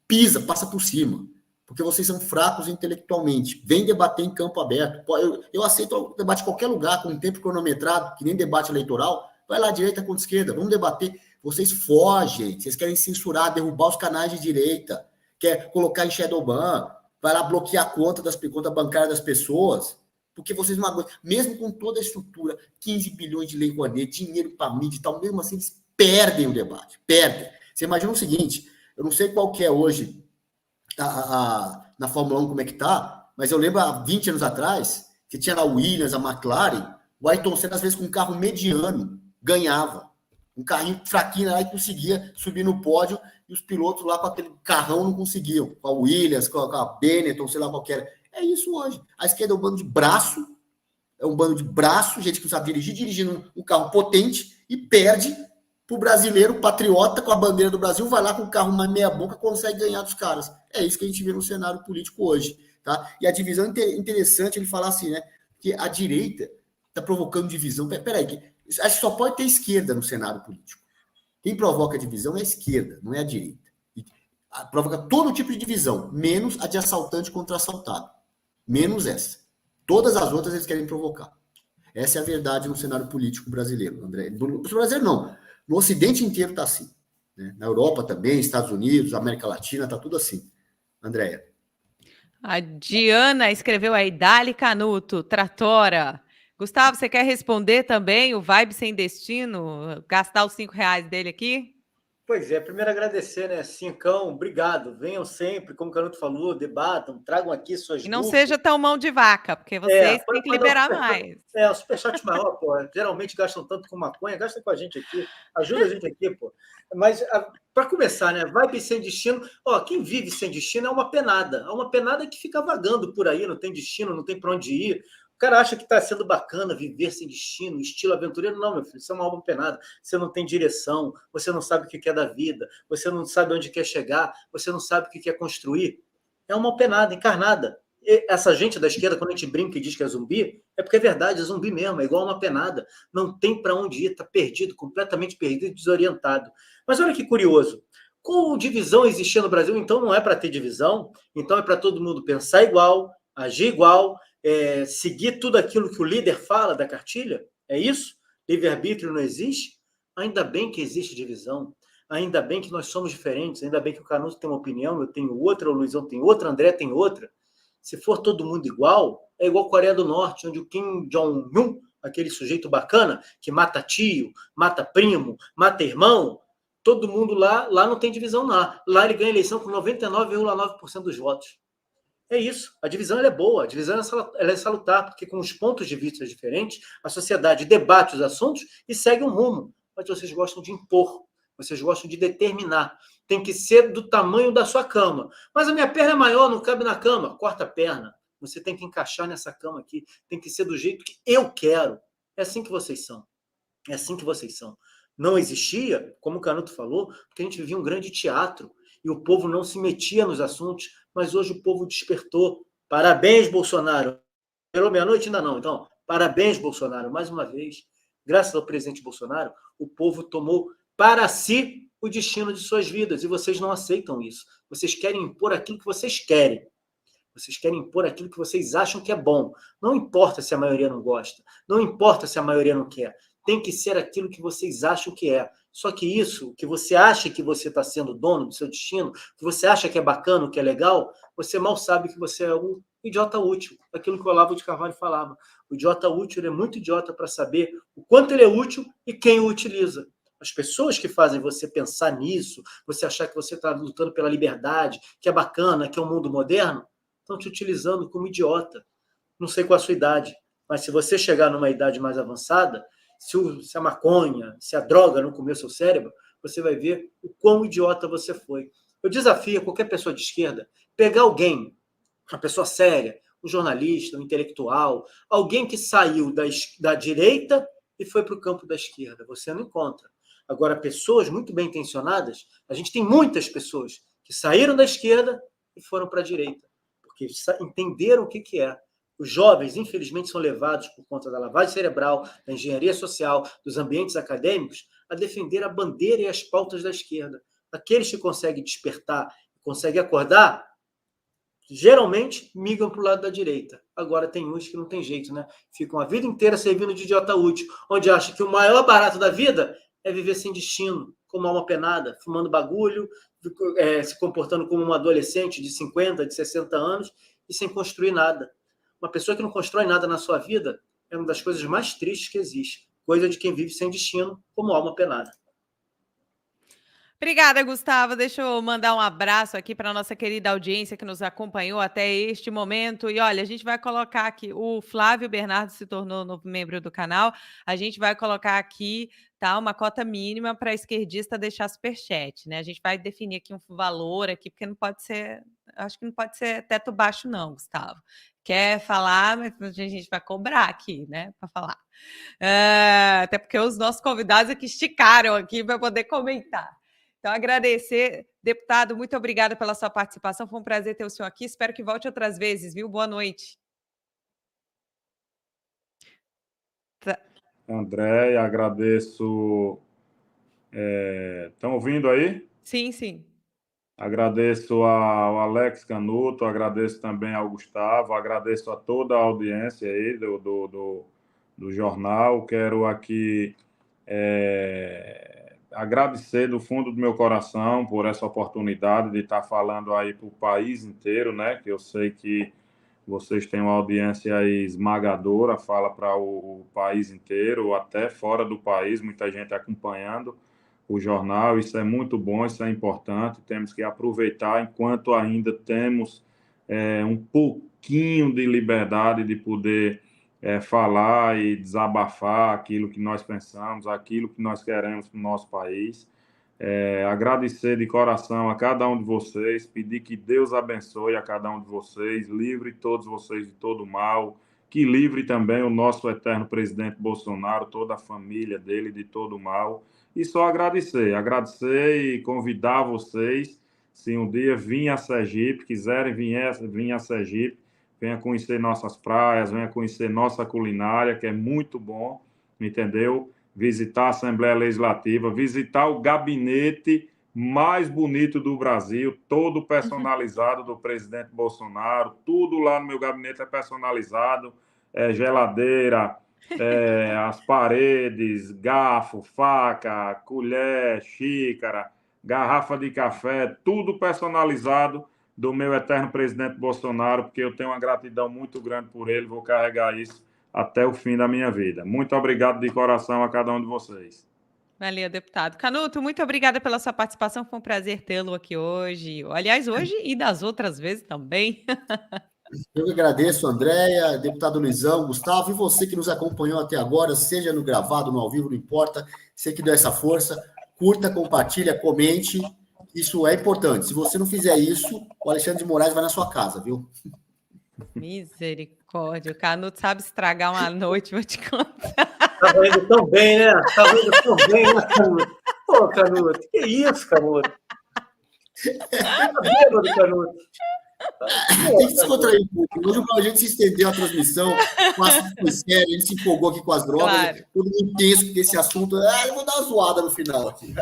Speaker 3: passa por cima. Porque vocês são fracos intelectualmente. Vem debater em campo aberto. Eu aceito o debate em qualquer lugar, com um tempo cronometrado, que nem debate eleitoral. Vai lá, direita contra esquerda, vamos debater. Vocês fogem, vocês querem censurar, derrubar os canais de direita, quer colocar em shadowban, vai lá bloquear a conta bancária das pessoas. Porque vocês não aguentam, mesmo com toda a estrutura, 15 bilhões de lei Rouanet, dinheiro para mídia e tal, mesmo assim eles perdem o debate, perdem. Você imagina o seguinte, eu não sei qual que é hoje na Fórmula 1 como é que tá, mas eu lembro há 20 anos atrás, que tinha lá o Williams, a McLaren, o Ayrton Senna às vezes com um carro mediano ganhava, um carrinho fraquinho lá e conseguia subir no pódio, e os pilotos lá com aquele carrão não conseguiam, com a Williams, com a Benetton, sei lá qual que era. É isso hoje. A esquerda é um bando de braço, gente que não sabe dirigir, dirigindo um carro potente e perde para o brasileiro patriota com a bandeira do Brasil, vai lá com o carro mais meia boca, consegue ganhar dos caras. É isso que a gente vê no cenário político hoje. Tá? E a divisão interessante, ele falar assim, né? Que a direita está provocando divisão. Peraí, acho que só pode ter esquerda no cenário político. Quem provoca divisão é a esquerda, não é a direita. E provoca todo tipo de divisão, menos a de assaltante contra assaltado. Menos essa. Todas as outras eles querem provocar. Essa é a verdade no cenário político brasileiro, André. No Brasil, não. No Ocidente inteiro está assim. Né? Na Europa também, Estados Unidos, América Latina, está tudo assim. Andréia.
Speaker 1: A Diana escreveu aí, Dali Canuto, Tratora. Gustavo, você quer responder também o Vibe Sem Destino? Gastar os R$5 dele aqui?
Speaker 2: Pois é, primeiro agradecer, né? Cincão, obrigado. Venham sempre, como o Canuto falou, debatam, tragam aqui suas dúvidas.
Speaker 1: E não seja tão mão de vaca, porque vocês têm que liberar mais.
Speaker 2: O superchat maior, pô. Geralmente gastam tanto com maconha, gastam com a gente aqui, ajuda a gente aqui, pô. Mas, para começar, né? Vibe sem destino. Ó, quem vive sem destino é uma penada que fica vagando por aí, não tem destino, não tem para onde ir. O cara acha que está sendo bacana viver sem destino, estilo aventureiro. Não, meu filho, isso é uma alma penada. Você não tem direção, você não sabe o que quer da vida, você não sabe onde quer chegar, você não sabe o que quer construir. É uma penada encarnada. essa gente da esquerda, quando a gente brinca e diz que é zumbi, é porque é verdade, é zumbi mesmo, é igual uma penada. Não tem para onde ir, está perdido, completamente perdido e desorientado. Mas olha que curioso. Com divisão existir no Brasil, então não é para ter divisão, então é para todo mundo pensar igual, agir igual, seguir tudo aquilo que o líder fala da cartilha? É isso? Livre-arbítrio não existe? Ainda bem que existe divisão. Ainda bem que nós somos diferentes, ainda bem que o Canuto tem uma opinião, eu tenho outra, o Luizão tem outra, o André tem outra. Se for todo mundo igual, é igual a Coreia do Norte, onde o Kim Jong-un, aquele sujeito bacana, que mata tio, mata primo, mata irmão, todo mundo lá não tem divisão lá. Lá ele ganha a eleição com 99,9% dos votos. É isso, a divisão ela é boa, a divisão ela é salutar, porque com os pontos de vista diferentes, a sociedade debate os assuntos e segue um rumo. Mas vocês gostam de impor, vocês gostam de determinar. Tem que ser do tamanho da sua cama. Mas a minha perna é maior, não cabe na cama. Corta a perna. Você tem que encaixar nessa cama aqui. Tem que ser do jeito que eu quero. É assim que vocês são. É assim que vocês são. Não existia, como o Canuto falou, porque a gente vivia um grande teatro e o povo não se metia nos assuntos, mas hoje o povo despertou. Parabéns, Bolsonaro. Pela meia-noite ainda não. Então, parabéns, Bolsonaro. Mais uma vez, graças ao presidente Bolsonaro, o povo tomou para si o destino de suas vidas, e vocês não aceitam isso. Vocês querem impor aquilo que vocês querem. Vocês querem impor aquilo que vocês acham que é bom. Não importa se a maioria não gosta. Não importa se a maioria não quer. Tem que ser aquilo que vocês acham que é. Só que isso, que você acha que você está sendo dono do seu destino, que você acha que é bacana, que é legal, você mal sabe que você é um idiota útil. Aquilo que o Olavo de Carvalho falava. O idiota útil é muito idiota para saber o quanto ele é útil e quem o utiliza. As pessoas que fazem você pensar nisso, você achar que você está lutando pela liberdade, que é bacana, que é um mundo moderno, estão te utilizando como idiota. Não sei qual a sua idade, mas se você chegar numa idade mais avançada, se a maconha, se a droga não comer seu cérebro, você vai ver o quão idiota você foi. Eu desafio qualquer pessoa de esquerda pegar alguém, uma pessoa séria, um jornalista, um intelectual, alguém que saiu da direita e foi para o campo da esquerda. Você não encontra. Agora, pessoas muito bem intencionadas, a gente tem muitas pessoas que saíram da esquerda e foram para a direita, porque entenderam o que é. Os jovens, infelizmente, são levados por conta da lavagem cerebral, da engenharia social, dos ambientes acadêmicos, a defender a bandeira e as pautas da esquerda. Aqueles que conseguem despertar, conseguem acordar, geralmente migram para o lado da direita. Agora tem uns que não tem jeito, né? Ficam a vida inteira servindo de idiota útil, onde acham que o maior barato da vida é viver sem destino, como alma penada, fumando bagulho, se comportando como um adolescente de 50, de 60 anos e sem construir nada. Uma pessoa que não constrói nada na sua vida é uma das coisas mais tristes que existe. Coisa de quem vive sem destino, como alma penada.
Speaker 1: Obrigada, Gustavo. Deixa eu mandar um abraço aqui para a nossa querida audiência que nos acompanhou até este momento. E olha, a gente vai colocar aqui, o Flávio Bernardo se tornou novo membro do canal. A gente vai colocar aqui, tá, uma cota mínima para esquerdista deixar superchat, né? A gente vai definir aqui um valor aqui, porque não pode ser, acho que não pode ser teto baixo não, Gustavo. Quer falar, mas a gente vai cobrar aqui, né, para falar. Até porque os nossos convidados aqui esticaram aqui para poder comentar. Então, agradecer, deputado, muito obrigada pela sua participação, foi um prazer ter o senhor aqui, espero que volte outras vezes, viu? Boa noite.
Speaker 4: André, agradeço. Estão ouvindo aí?
Speaker 1: Sim, sim.
Speaker 4: Agradeço ao Alex Canuto, agradeço também ao Gustavo, agradeço a toda a audiência aí do jornal. Quero aqui agradecer do fundo do meu coração por essa oportunidade de estar falando aí para o país inteiro, né? Que eu sei que vocês têm uma audiência aí esmagadora, fala para o país inteiro, até fora do país, muita gente acompanhando o jornal. Isso é muito bom, isso é importante, temos que aproveitar enquanto ainda temos um pouquinho de liberdade de poder falar e desabafar aquilo que nós pensamos, aquilo que nós queremos para o nosso país. Agradecer de coração a cada um de vocês, pedir que Deus abençoe a cada um de vocês, livre todos vocês de todo mal, que livre também o nosso eterno presidente Bolsonaro, toda a família dele de todo mal. E só agradecer e convidar vocês, se um dia virem a Sergipe, quiserem vir a Sergipe, venha conhecer nossas praias, venha conhecer nossa culinária, que é muito bom, entendeu? Visitar a Assembleia Legislativa, visitar o gabinete mais bonito do Brasil, todo personalizado do presidente Bolsonaro, tudo lá no meu gabinete é personalizado, geladeira, as paredes, garfo, faca, colher, xícara, garrafa de café, tudo personalizado do meu eterno presidente Bolsonaro, porque eu tenho uma gratidão muito grande por ele, vou carregar isso até o fim da minha vida. Muito obrigado de coração a cada um de vocês.
Speaker 1: Valeu, deputado. Canuto, muito obrigada pela sua participação, foi um prazer tê-lo aqui hoje. Aliás, hoje e das outras vezes também.
Speaker 3: Eu que agradeço, Andréia, deputado Luizão, Gustavo, e você que nos acompanhou até agora, seja no gravado, no ao vivo, não importa, você que deu essa força, curta, compartilha, comente, isso é importante. Se você não fizer isso, o Alexandre de Moraes vai na sua casa, viu?
Speaker 1: Misericórdia, o Canuto sabe estragar uma noite, vou te contar.
Speaker 2: Tava indo tão bem, né? Tava indo tão bem, né, Canuto? Pô, Canuto, que isso, Canuto? Tá bêbado, Canuto.
Speaker 3: Tem que descontrair um pouco. Hoje a gente se estendeu a transmissão, o assunto foi sério, a gente se empolgou aqui com as drogas,
Speaker 1: Claro.
Speaker 3: todo mundo tenso com esse assunto. Eu vou dar uma zoada no final aqui.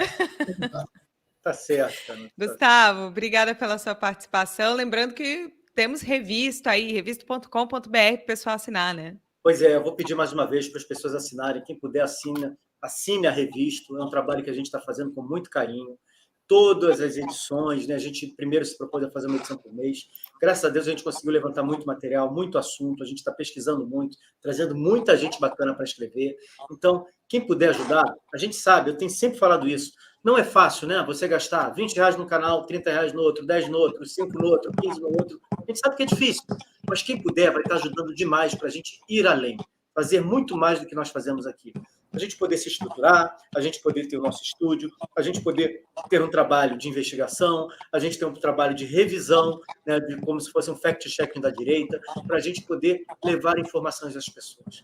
Speaker 2: Tá certo, Canuto.
Speaker 1: Gustavo, obrigada pela sua participação. Lembrando que temos revista aí, revista.com.br para o pessoal assinar, né?
Speaker 2: Pois é, eu vou pedir mais uma vez para as pessoas assinarem. Quem puder, assine a revista. É um trabalho que a gente está fazendo com muito carinho. Todas as edições, né? A gente primeiro se propôs a fazer uma edição por mês. Graças a Deus a gente conseguiu levantar muito material, muito assunto. A gente está pesquisando muito, trazendo muita gente bacana para escrever. Então, quem puder ajudar, a gente sabe, eu tenho sempre falado isso. Não é fácil, né? Você gastar R$20 no canal, R$30 no outro, 10 no outro, 5 no outro, 15 no outro. A gente sabe que é difícil, mas quem puder vai estar ajudando demais para a gente ir além, fazer muito mais do que nós fazemos aqui. A gente poder se estruturar, a gente poder ter o nosso estúdio, a gente poder ter um trabalho de investigação, a gente ter um trabalho de revisão, né, de como se fosse um fact-checking da direita, para a gente poder levar informações às pessoas.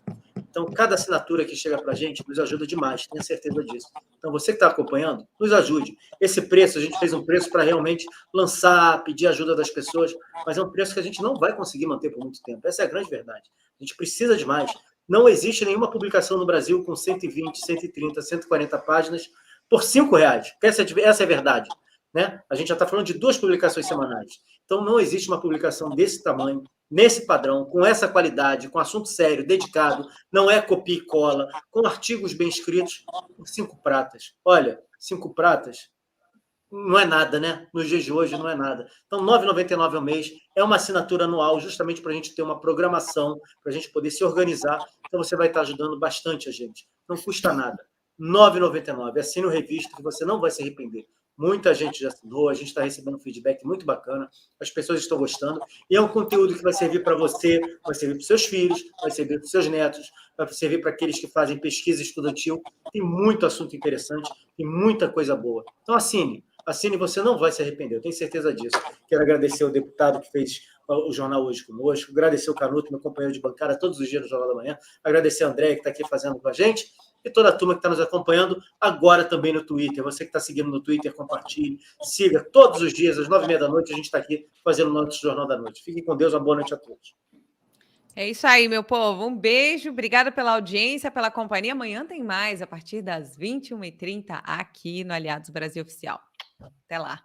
Speaker 2: Então, cada assinatura que chega para a gente nos ajuda demais, tenho certeza disso. Então, você que está acompanhando, nos ajude. Esse preço, a gente fez um preço para realmente lançar, pedir ajuda das pessoas, mas é um preço que a gente não vai conseguir manter por muito tempo. Essa é a grande verdade. A gente precisa de mais. Não existe nenhuma publicação no Brasil com 120, 130, 140 páginas por R$5. Essa é a verdade. Né? A gente já está falando de 2 publicações semanais. Então, não existe uma publicação desse tamanho, nesse padrão, com essa qualidade, com assunto sério, dedicado, não é copia e cola, com artigos bem escritos, por 5 pratas. Olha, 5 pratas não é nada, né? Nos dias de hoje não é nada. Então, R$ 9,99 ao mês é uma assinatura anual, justamente para a gente ter uma programação, para a gente poder se organizar. Então, você vai estar ajudando bastante a gente. Não custa nada. R$ 9,99. Assine o revista que você não vai se arrepender. Muita gente já assinou, a gente está recebendo um feedback muito bacana, as pessoas estão gostando, e é um conteúdo que vai servir para você, vai servir para os seus filhos, vai servir para os seus netos, vai servir para aqueles que fazem pesquisa estudantil. Tem muito assunto interessante, tem muita coisa boa. Então, assine, você não vai se arrepender, eu tenho certeza disso. Quero agradecer ao deputado que fez o jornal hoje conosco, agradecer ao Canuto, meu companheiro de bancada, todos os dias no Jornal da Manhã, agradecer a Andréia, que está aqui fazendo com a gente, e toda a turma que está nos acompanhando agora também no Twitter. Você que está seguindo no Twitter, compartilhe, siga todos os dias, às 9h30 da noite, a gente está aqui fazendo o nosso Jornal da Noite. Fiquem com Deus, uma boa noite a todos.
Speaker 1: É isso aí, meu povo. Um beijo, obrigada pela audiência, pela companhia. Amanhã tem mais, a partir das 21h30, aqui no Aliados Brasil Oficial. Até lá.